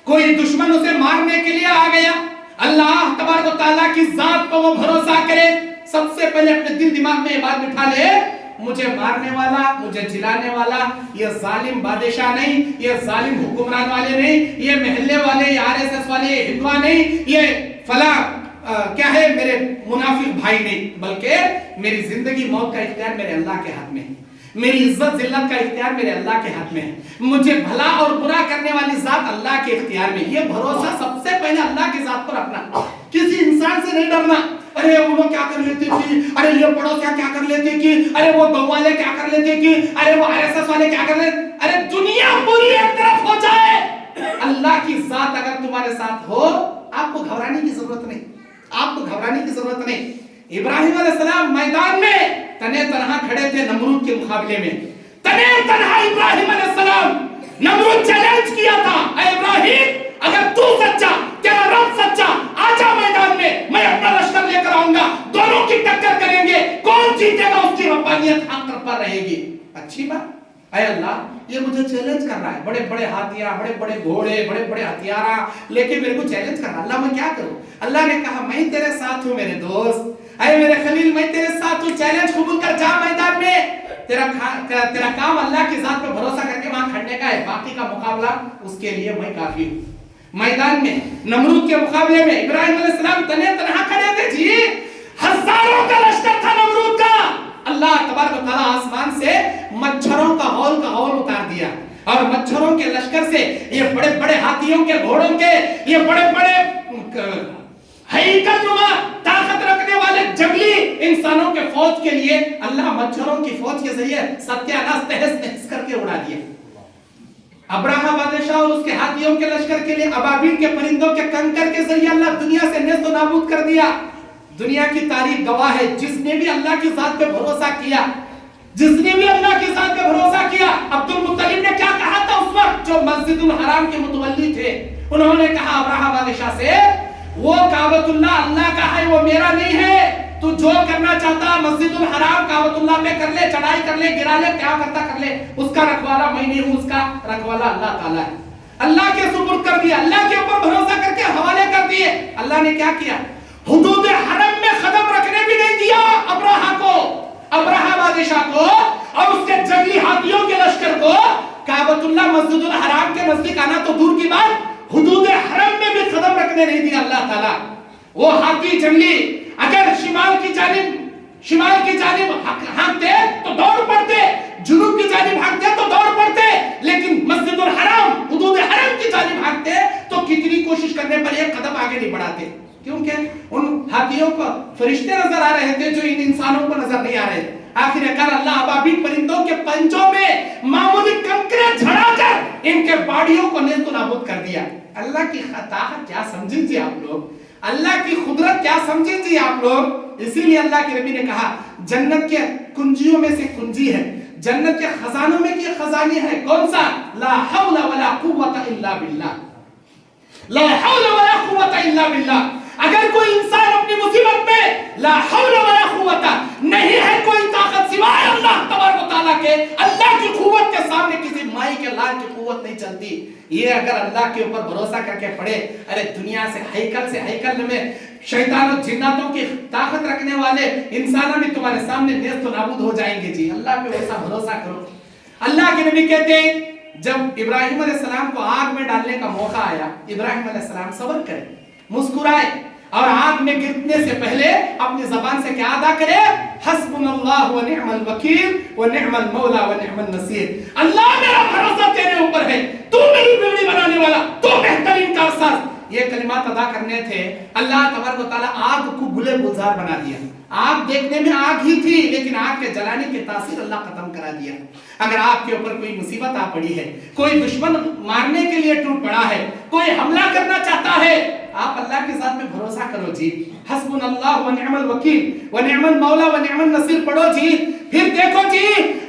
کوئی دشمن اسے مارنے کے لیے آ گیا, اللہ تبارک و تعالیٰ کی ذات پر وہ بھروسہ کرے. سب سے پہلے اپنے دل دماغ میں یہ بات بٹھا لے, مجھے مارنے والا, مجھے جلانے والا یہ ظالم بادشاہ نہیں, یہ ظالم حکمران والے نہیں, یہ محلے والے, یہ RSS والے, یہ ہندوا نہیں, یہ فلاں کیا ہے میرے منافق بھائی نہیں, بلکہ میری زندگی موت کا اختیار میرے اللہ کے ہاتھ میں ہے, میری عزت ذلت کا اختیار میرے اللہ کے ہاتھ میں ہے, مجھے بھلا اور برا کرنے والی ذات اللہ کے اختیار میں. یہ بھروسہ سب سے پہلے اللہ کی ذات پر رکھنا, کسی انسان سے نہیں ڈرنا. ارے وہ کیا کر لیتے تھی, ارے یہ پڑوسیاں کیا کر لیتے کی, ارے وہ گاؤں والے کیا کر لیتے کی, ارے وہ RSS والے کیا کر لیتے. ارے دنیا پوری ایک طرف ہو جائے, اللہ کی ذات اگر تمہارے ساتھ ہو, آپ کو گھبرانے کی ضرورت نہیں, آپ کو گھبرانے کی ضرورت نہیں. ابراہیم علیہ السلام میدان میں تنے تنہا کھڑے تھے نمرود کے مقابلے میں, تنے تنہا ابراہیم علیہ السلام, نمرود چیلنج کیا تھا, اے ابراہیم اگر تو سچا, تیرا رب سچا, آجا میدان میں اپنا لشکر لے کر آؤں گا, دونوں کی ٹکر کریں گے, کون جیتے گا اس کی ربانیت حق پر رہے گی. اچھی بات, اے اللہ یہ مجھے چیلنج کر رہا ہے, بڑے بڑے ہاتھیاں, بڑے بڑے گھوڑے, بڑے بڑے ہتھیار لے کے میرے کو چیلنج کر رہا ہے, اللہ میں کیا کروں. اللہ نے کہا میں تیرے ساتھ ہوں میرے دوست, اے میرے خلیل میں تیرے ساتھ ہوں, چیلنج قبول کر, جا میدان میں. تیرا کام اللہ کی ذات پر بھروسہ کر کے وہاں کھڑنے کا ہے, باقی کا مقابلہ اس کے لیے میں کافی ہوں. میدان میں نمرود کے مقابلے میں ابراہیم علیہ السلام تنے تنہا کھڑے تھے جی, ہزاروں کا لشکر تھا نمرود کا. اللہ تبارک و تعالیٰ آسمان سے مچھروں کا ہول اتار دیا, اور مچھروں کے لشکر سے یہ بڑے بڑے ہاتھیوں کے, گھوڑوں کے, یہ بڑے بڑے ہیکل نما طاقت رکھنے والے جنگلی انسانوں کے فوج کے لیے اللہ مچھروں کی فوج کے ذریعے ستیاناش تہس نہس کر کے اڑا دیا. ابراہا بادشاہ اور اس کے ہاتھیوں کے لشکر کے لیے ابابیل کے پرندوں کے کنکر کے ذریعے اللہ دنیا سے نیست و نابود کر دیا. دنیا کی تاریخ گواہ ہے جس نے بھی اللہ کی ذات پہ بھروسہ کیا، جس نے بھی اللہ کی ذات پہ بھروسہ کیا. عبد المطلب نے کیا کہا تھا اس وقت جو مسجد الحرام کے متولی تھے؟ انہوں نے کہا ابراہا بادشاہ سے، وہ کعبۃ اللہ اللہ کا ہے، وہ میرا نہیں ہے. تو جو کرنا چاہتا مسجد الحرام کعبۃ اللہ پہ کر لے، چڑھائی کر لے، گرا لے، کیا کرتا کر لے، اس کا رکھوالا میں نہیں ہوں، اس کا رکھوالا اللہ تعالیٰ ہے. اللہ کے سپرد کر دیا، اللہ کے اوپر بھروسہ کر کے حوالے کر دیے. اللہ نے کیا کیا؟ حدود حرم میں قدم رکھنے بھی نہیں دیا ابراہا کو، ابراہا بادشاہ کو اور اس کے جنگی ہاتھیوں کے لشکر کو. کعبۃ اللہ مسجد الحرام کے نزدیک آنا تو دور کی بات، حدود حرم میں بھی قدم رکھنے نہیں دیا اللہ تعالیٰ. وہ ہاتھی جنگلی اگر شمال کی جانب ہانکتے تو دوڑ پڑتے، جنوب کی جانب ہانکتے تو دوڑ پڑتے، لیکن مسجد الحرام حدود حرم کی جانب ہانکتے تو کتنی کوشش کرنے پر ایک قدم آگے نہیں بڑھاتے، کیونکہ ان ہاتھیوں کو فرشتے نظر آ رہے تھے جو ان انسانوں کو نظر نہیں آ رہے. آخر کار اللہ ابابیل پرندوں کے پنجوں میں معمولی کنکرے جھڑا کر ان کے باڑیوں کو نیست و نابود کر دیا. اللہ کی طاقت کیا سمجھیں جی آپ لوگ، اللہ کی قدرت کیا سمجھیں جی آپ لوگ. اسی لیے اللہ کے نبی نے کہا جنت کے کنجیوں میں سے کنجی ہے، جنت کے خزانوں میں کی خزانے ہے. کون سا؟ لا حول ولا قوت الا باللہ، لا حول ولا قوت الا باللہ. اگر کوئی انسان اپنی مصیبت میں لا حول ولا قوت نہیں ہے کوئی طاقت سوائے اللہ تبارک و تعالیٰ کے، اللہ کی قوت کے سامنے کسی مائی کے لال کی قوت نہیں چلتی. یہ اگر اللہ کے اوپر بھروسہ کر کے پڑھے، ارے دنیا سے ہیکل میں شیطان و جناتوں کی طاقت رکھنے والے انسانوں بھی تمہارے سامنے نیست و نابود ہو جائیں گے جی. اللہ پہ ویسا بھروسہ کرو. اللہ کے نبی کہتے ہیں جب ابراہیم علیہ السلام کو آگ میں ڈالنے کا موقع آیا، ابراہیم علیہ السلام صبر کرے، مسکرائے اور آگ میں گرنے سے پہلے اپنی زبان سے کیا ادا کرے؟ حسبنا اللہ و نعم الوکیل و نعم المولا و نعم النصیر. اللہ میرا بھروسہ تیرے اوپر ہے، تو میری بیڑی بنانے والا، تو بہترین کارساز. یہ کلمات ادا کرنے تھے. اللہ تبارک و تعالیٰ آگ کو گلے گلزار بنا دیا. آگ دیکھنے میں آگ ہی تھی لیکن آگ کے جلانے کی تاثیر اللہ ختم کرا دیا. اگر آپ کے اوپر کوئی مصیبت آ پڑی ہے، کوئی دشمن مارنے کے لیے ٹوٹ پڑا ہے، کوئی حملہ کرنا چاہتا ہے، آپ اللہ کے ذات میں بھروسہ کرو جی. حسبنا اللہ و نعم الوکیل و نعم المولا و نعم النصیر پڑھو جی. پھر دیکھو جی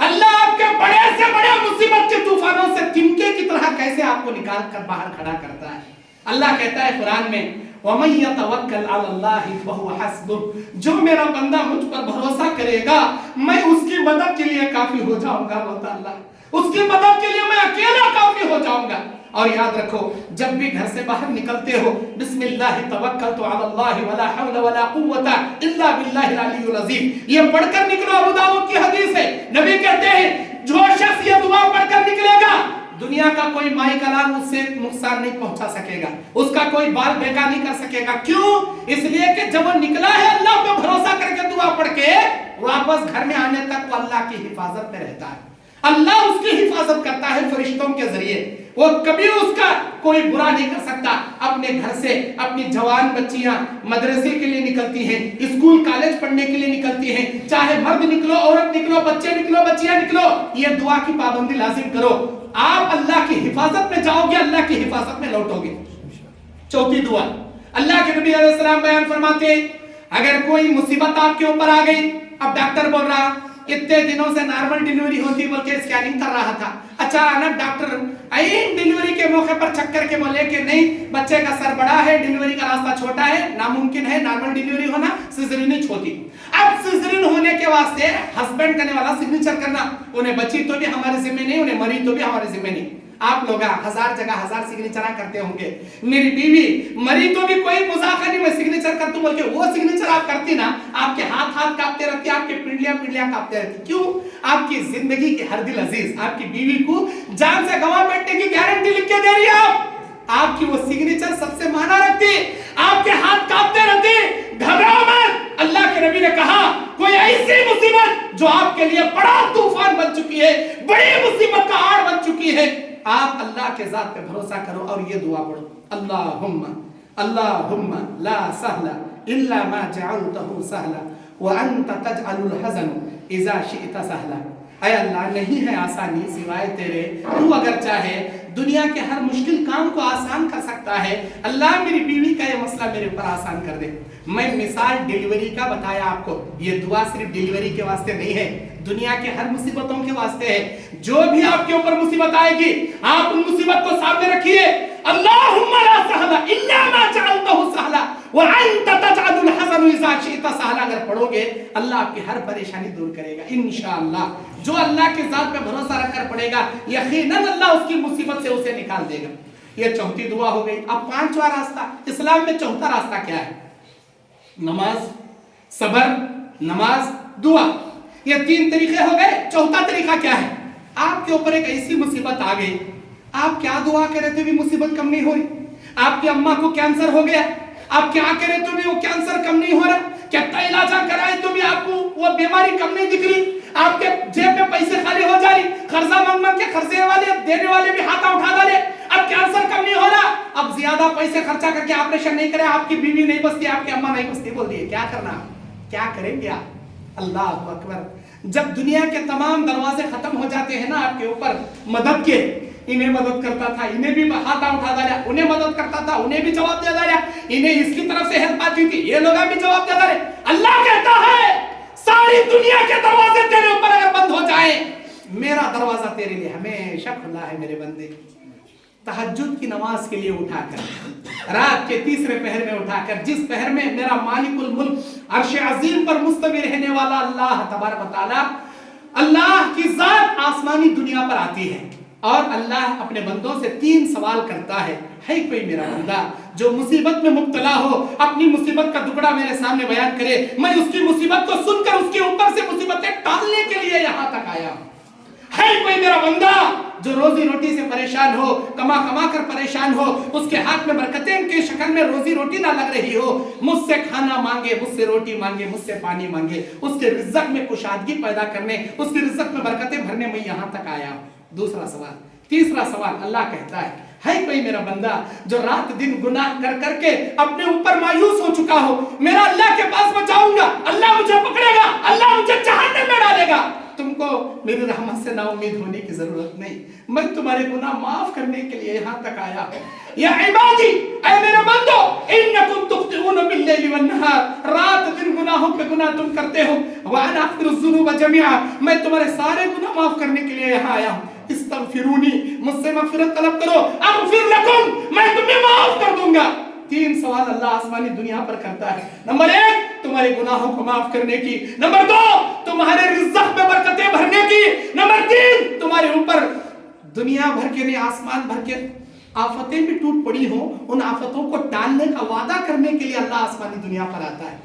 اللہ آپ کے بڑے سے بڑے مصیبت کے طوفانوں سے تنکے کی طرح کیسے آپ کو نکال کر باہر کھڑا کرتا ہے. اللہ کہتا ہے قرآن میں وَمَن يَتَوَكَّلْ عَلَى اللَّهِ فَهُوَ حَسْبُهُ، جو میرا بندہ مجھ پر بھروسہ کرے گا میں اس کی مدد کے لیے کافی ہو جاؤں گا. اللہ اس کی مدد کے لیے میں اکیلا کافی ہو جاؤں گا. اور یاد رکھو جب بھی گھر سے باہر نکلتے ہو بسم اللہ توکلت علی اللہ ولا حول ولا قوت الا باللہ العلی العظیم یہ پڑھ کر نکلو. ابو داؤد کی حدیث ہے، نبی کہتے ہیں جو شخص یہ دعا پڑھ کر نکلے گا دنیا کا کوئی مائی کلام اس سے نقصان نہیں پہنچا سکے گا، اس کا کوئی بال بیکار نہیں کر سکے گا. کیوں؟ اس لیے کہ جب وہ نکلا ہے اللہ پہ بھروسہ کر کے دعا پڑھ کے واپس گھر میں آنے تک وہ اللہ کی حفاظت میں رہتا ہے. اللہ اس کی حفاظت کرتا ہے فرشتوں کے ذریعے. وہ کبھی اس کا کوئی برا نہیں کر سکتا. اپنے گھر سے اپنی جوان بچیاں مدرسے کے لیے نکلتی ہیں، اسکول کالج پڑھنے کے لیے نکلتی ہیں، چاہے مرد نکلو، عورت نکلو، بچے نکلو، بچیاں نکلو، یہ دعا کی پابندی لازم کرو. آپ اللہ کی حفاظت میں جاؤ گے، اللہ کی حفاظت میں لوٹو گے. چوتھی دعا اللہ کے نبی علیہ السلام بیان فرماتے ہیں اگر کوئی مصیبت آپ کے اوپر آ گئی، اب ڈاکٹر بول رہا اتنے دنوں سے نارمل ڈیلیوری ہوتی بول کے اسکیننگ کر رہا تھا، اچانک ڈاکٹر این ڈیلیوری کے موقع پر چکر کے بولے کہ نہیں بچے کا سر بڑا ہے، ڈیلیوری کا راستہ چھوٹا ہے، ناممکن ہے نارمل ڈیلیوری ہونا، سیزرین ہی ہوتی. اب سیزرین ہونے کے واسطے ہسبینڈ کرنے والا سگنیچر کرنا، انہیں بچی تو بھی ہمارے ذمہ نہیں، انہیں مری تو بھی ہمارے ذمہ نہیں. آپ لوگ ہزار جگہ ہزار سگنیچر کرتے ہوں گے. میری بیوی مری تو بھی کوئی مذاق نہیں، میں سگنیچر کرتا ہوں بول کے وہ سگنیچر آپ کرتی نا، آپ کے ہاتھ کانپتے رہتی، آپ کے پنڈلیاں کانپتے رہتی. کیوں؟ آپ کی زندگی کی ہر دل عزیز آپ کی بیوی کو جان سے گواہ بیٹھنے کی گارنٹی لکھ کے دے رہی ہے. آپ کی وہ سگنیچر سب سے معنی رکھتی، آپ کے ہاتھ کانپتے رہتے. گھبراؤ مت. اللہ کے نبی نے کہا کوئی ایسی مصیبت جو آپ کے لیے بڑا طوفان بن چکی ہے، بڑی مصیبت کا آڑ بن چکی ہے، آپ اللہ کے ذات پہ بھروسہ کرو اور یہ دعا پڑھو اللہم لا سہل الا ما جعلته سہلا وَأَنْتَ تَجْعَلُ الْحَزَنُ إِذَا شِئْتَ سَهْلًا، اے اللہ نہیں ہے آسانی سوائے تیرے، تو اگر چاہے دنیا کے ہر مشکل کام کو آسان کر سکتا ہے۔ اللہ میری بیوی کا یہ مسئلہ میرے اوپر آسان کر دے۔ میں مثال ڈیلیوری کا بتایا آپ کو، یہ دعا صرف ڈیلیوری کے واسطے نہیں ہے، دنیا کے ہر مصیبتوں کے واسطے ہے۔ جو بھی آپ کے اوپر مصیبت آئے گی آپ ان مصیبت کو سامنے رکھیے، اللہم لا سہلا الا ما جعلتہ سہلا وانت تجعل الحزن اذا شئت سہلا اگر پڑھو گے اللہ آپ کی ہر پریشانی دور کرے گا انشاءاللہ۔ جو اللہ کے ذات پہ بھروسہ رکھ کر پڑھے گا یقیناً اللہ اس کی مصیبت سے اسے نکال دے گا۔ یہ چوتھی دعا ہو گئی۔ اب پانچواں راستہ، اسلام میں چوتھا راستہ کیا ہے؟ نماز، صبر، نماز، دعا، یہ تین طریقے ہو گئے۔ چوتھا طریقہ کیا ہے؟ آپ کے اوپر ایک ایسی مصیبت آ گئی، آپ کیا دعا کرے تو بھی مصیبت کم نہیں ہو رہی۔ آپ کی اماں کو کینسر ہو گیا، آپ کیا کرے تو بھی وہ کینسر کم نہیں ہو رہا، کتنا علاج کرائے تو بھی آپ کو وہ بیماری کم نہیں دکھ رہی، آپ کے جیب میں پیسے خالی ہو جا رہی، قرضہ مانگ مانگ کے قرضے والے دینے والے بھی ہاتھ اٹھا ڈالے، اب کینسر کم نہیں ہو رہا، اب زیادہ پیسے خرچہ کر کے آپریشن نہیں کرے، آپ کی بیوی نہیں بستی، آپ کی اماں نہیں بستی، بول دیے کیا کرنا، کیا کریں گے آپ؟ اللہ اکبر۔ جب دنیا کے تمام دروازے ختم ہو جاتے ہیں نا آپ کے اوپر مدد کے، انہیں مدد کرتا تھا انہیں بھی ہاتھ اٹھا ڈالا، انہیں مدد کرتا تھا انہیں بھی جواب دے ڈالا، انہیں اس کی طرف سے ہیلپ آتی تھی یہ لوگ بھی جواب دے ڈالے۔ اللہ کہتا ہے ساری دنیا کے دروازے تیرے اوپر اگر بند ہو جائیں میرا دروازہ تیرے لیے ہمیشہ کھلا ہے میرے بندے۔ تہجد کی نماز کے لیے اٹھا کر، رات کے تیسرے پہر میں اٹھا کر، جس پہر میں میرا مالک الملک عرش عظیم پر مستوی رہنے والا اللہ تبارک و تعالی، اللہ کی ذات آسمانی دنیا پر آتی ہے اور اللہ اپنے بندوں سے تین سوال کرتا ہے کوئی میرا بندہ جو مصیبت میں مبتلا ہو اپنی مصیبت کا دکڑا میرے سامنے بیان کرے، میں اس کی مصیبت کو سن کر اس کے اوپر سے مصیبتیں ٹالنے کے لیے یہاں تک آیا ہوں۔ ہے کوئی میرا بندہ جو روزی روٹی سے پریشان ہو، کما کر پریشان ہو، اس کے ہاتھ میں برکتیں کی شکل میں روزی روٹی نہ لگ رہی ہو، مجھ سے کھانا مانگے، مجھ سے روٹی مانگے، مجھ سے پانی مانگے، اس کے رزق میں کشادگی پیدا کرنے، اس کی رزق میں برکتیں بھرنے میں یہاں تک آیا ہوں۔ دوسرا سوال۔ تیسرا سوال اللہ کہتا ہے کوئی میرا بندہ جو رات دن گناہ کر کر کے اپنے اوپر مایوس ہو چکا ہو، میرا اللہ کے پاس میں جاؤں گا، اللہ مجھے پکڑے گا، اللہ مجھے جہنم میں ڈالے گا، تم کو میری رحمت سے نا امید ہونے کی ضرورت نہیں، میں تمہارے گناہ معاف کرنے کے لیے یہاں تک آیا ہوں۔ یا عبادی، اے میرے بندو، انکم تخطئون باللیل والنہار، رات دن گناہوں پہ گناہ تم کرتے ہو، وانا اغفر الذنوب جميعا، میں تمہارے سارے گناہ معاف کرنے کے لیے یہاں آیا ہوں، استغفرونی، مجھ سے مغفرت طلب کرو، اغفر لکم، میں تمہیں معاف کر دوں گا۔ تین سوال اللہ آسمانی دنیا پر کرتا ہے۔ نمبر ایک، تمہارے گناہوں کو معاف کرنے کی، نمبر دو، تمہارے رزق میں برکتیں بھرنے کی، نمبر تین، تمہارے اوپر دنیا بھر کے نہیں آسمان بھر کے آفتیں بھی ٹوٹ پڑی ہوں ان آفتوں کو ٹالنے کا وعدہ کرنے کے لیے اللہ آسمانی دنیا پر آتا ہے۔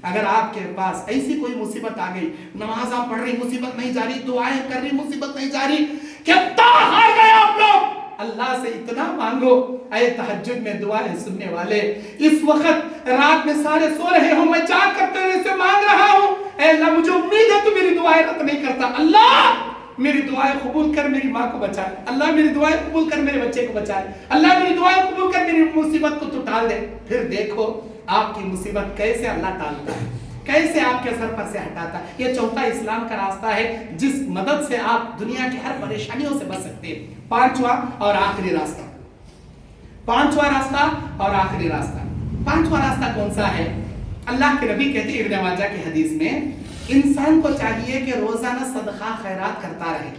اگر آپ کے پاس ایسی کوئی مصیبت آ گئی، نماز آپ پڑھ رہی مصیبت نہیں جاری، دعائیں کر رہی مصیبت نہیں جاری، کتنا ہار گئے آپ لوگ، اللہ سے اتنا مانگو۔ اے تہجد میں دعائیں سننے والے، اس وقت رات میں سارے سو رہے ہوں، میں جاگ کر تیرے سے مانگ رہا ہوں، اے اللہ مجھے امید ہے تو میری دعائیں رد نہیں کرتا، اللہ میری دعائیں قبول کر میری ماں کو بچائے، اللہ میری دعائیں قبول کر میرے بچے کو بچائے، اللہ میری دعائیں قبول کر میری مصیبت کو تو ٹال دے۔ پھر دیکھو آپ کی مصیبت کیسے اللہ ٹالتا ہے، کیسے آپ کے سر پر سے ہٹاتا ہے۔ یہ چوتھا اسلام کا راستہ ہے جس مدد سے آپ دنیا کی ہر پریشانیوں سے بچ سکتے ہیں۔ پانچواں اور آخری راستہ، پانچواں راستہ اور آخری راستہ، پانچواں راستہ کون سا ہے؟ اللہ کے نبی کہتے ہیں ابن ماجہ کی حدیث میں، انسان کو چاہیے کہ روزانہ صدقہ خیرات کرتا رہے،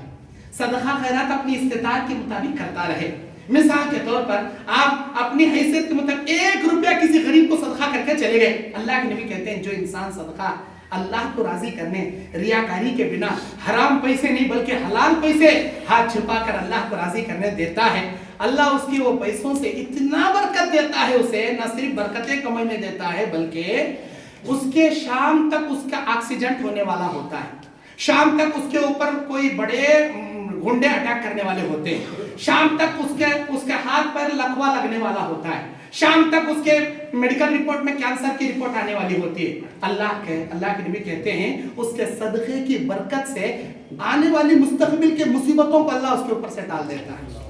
صدقہ خیرات اپنی استطاعت کے مطابق کرتا رہے۔ مثال کے طور پر آپ اپنی حیثیت کے مطابق 1 روپیہ کسی غریب کو صدقہ کر کے چلے گئے، اللہ کے نبی کہتے ہیں جو انسان صدقہ اللہ کو راضی کرنے، ریاکاری کے بنا، حرام پیسے نہیں بلکہ حلال پیسے ہاتھ چھپا کر اللہ کو راضی کرنے دیتا ہے، اللہ اس کی وہ پیسوں سے اتنا برکت دیتا ہے، اسے نہ صرف برکتیں کمانے دیتا ہے بلکہ اس کے شام تک اس کا آکسیجنٹ ہونے والا ہوتا ہے، شام تک اس کے اوپر کوئی بڑے گھنڈے اٹیک کرنے والے ہوتے ہیں، شام تک اس کے ہاتھ پر لکوا لگنے والا ہوتا ہے، شام تک اس کے میڈیکل رپورٹ میں کینسر کی رپورٹ آنے والی ہوتی ہے۔ اللہ کے نبی کہتے ہیں اس کے صدقے کی برکت سے آنے والی مستقبل کے مصیبتوں کو اللہ اس کے اوپر سے ٹال دیتا ہے،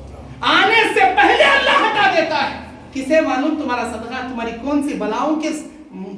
آنے سے پہلے اللہ ہٹا دیتا ہے۔ کسے معلوم تمہارا صدقہ تمہاری کون سی بلاؤں کے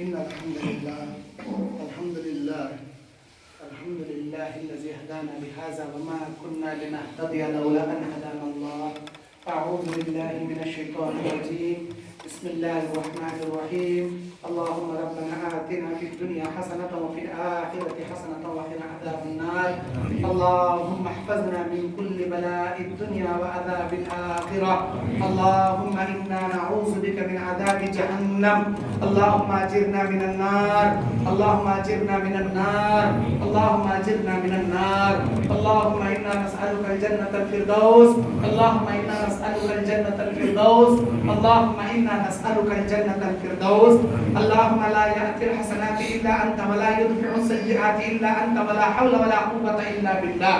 إن الحمد لله الذي هدانا لهذا وما كنا لنهتدي لولا أن هدانا الله. أعوذ بالله من الشيطان الرجيم. بسم الله الرحمن الرحيم. اللهم ربنا آتنا في الدنيا حسنة وفي الآخرة حسنة وقنا عذاب النار. اللهم احفظنا من كل بلاء الدنيا وعذاب الآخرة. اللهم إنا نعوذ بك من عذاب جهنم. اللهم أجرنا من النار. اللهم أجرنا من النار. اللهم أجرنا من النار. اللهم إنا نسألك الجنة الفردوس. اللهم إنا نسألك الجنة الفردوس. اللهم إنا نسألك الجنة الفردوس. اللهم لا يأتي الحسنات إلا أنت ولا يدفع السيئات إلا أنت ولا حول ولا قوة إلا بالله.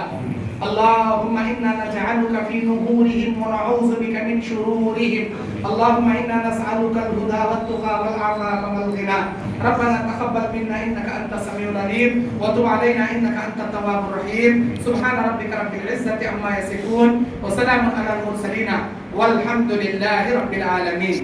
اللهم إنا نجعلك في نهورهم ونعوذ بك من شرورهم. اللهم إنا نسألك الهدى والتقى والعفاف والغنى. ربنا تقبل منا إنك أنت السميع العليم وتب علينا إنك أنت التواب الرحيم. سبحان ربك رب العزة عما يصفون وسلام على المرسلين والحمد لله رب العالمين.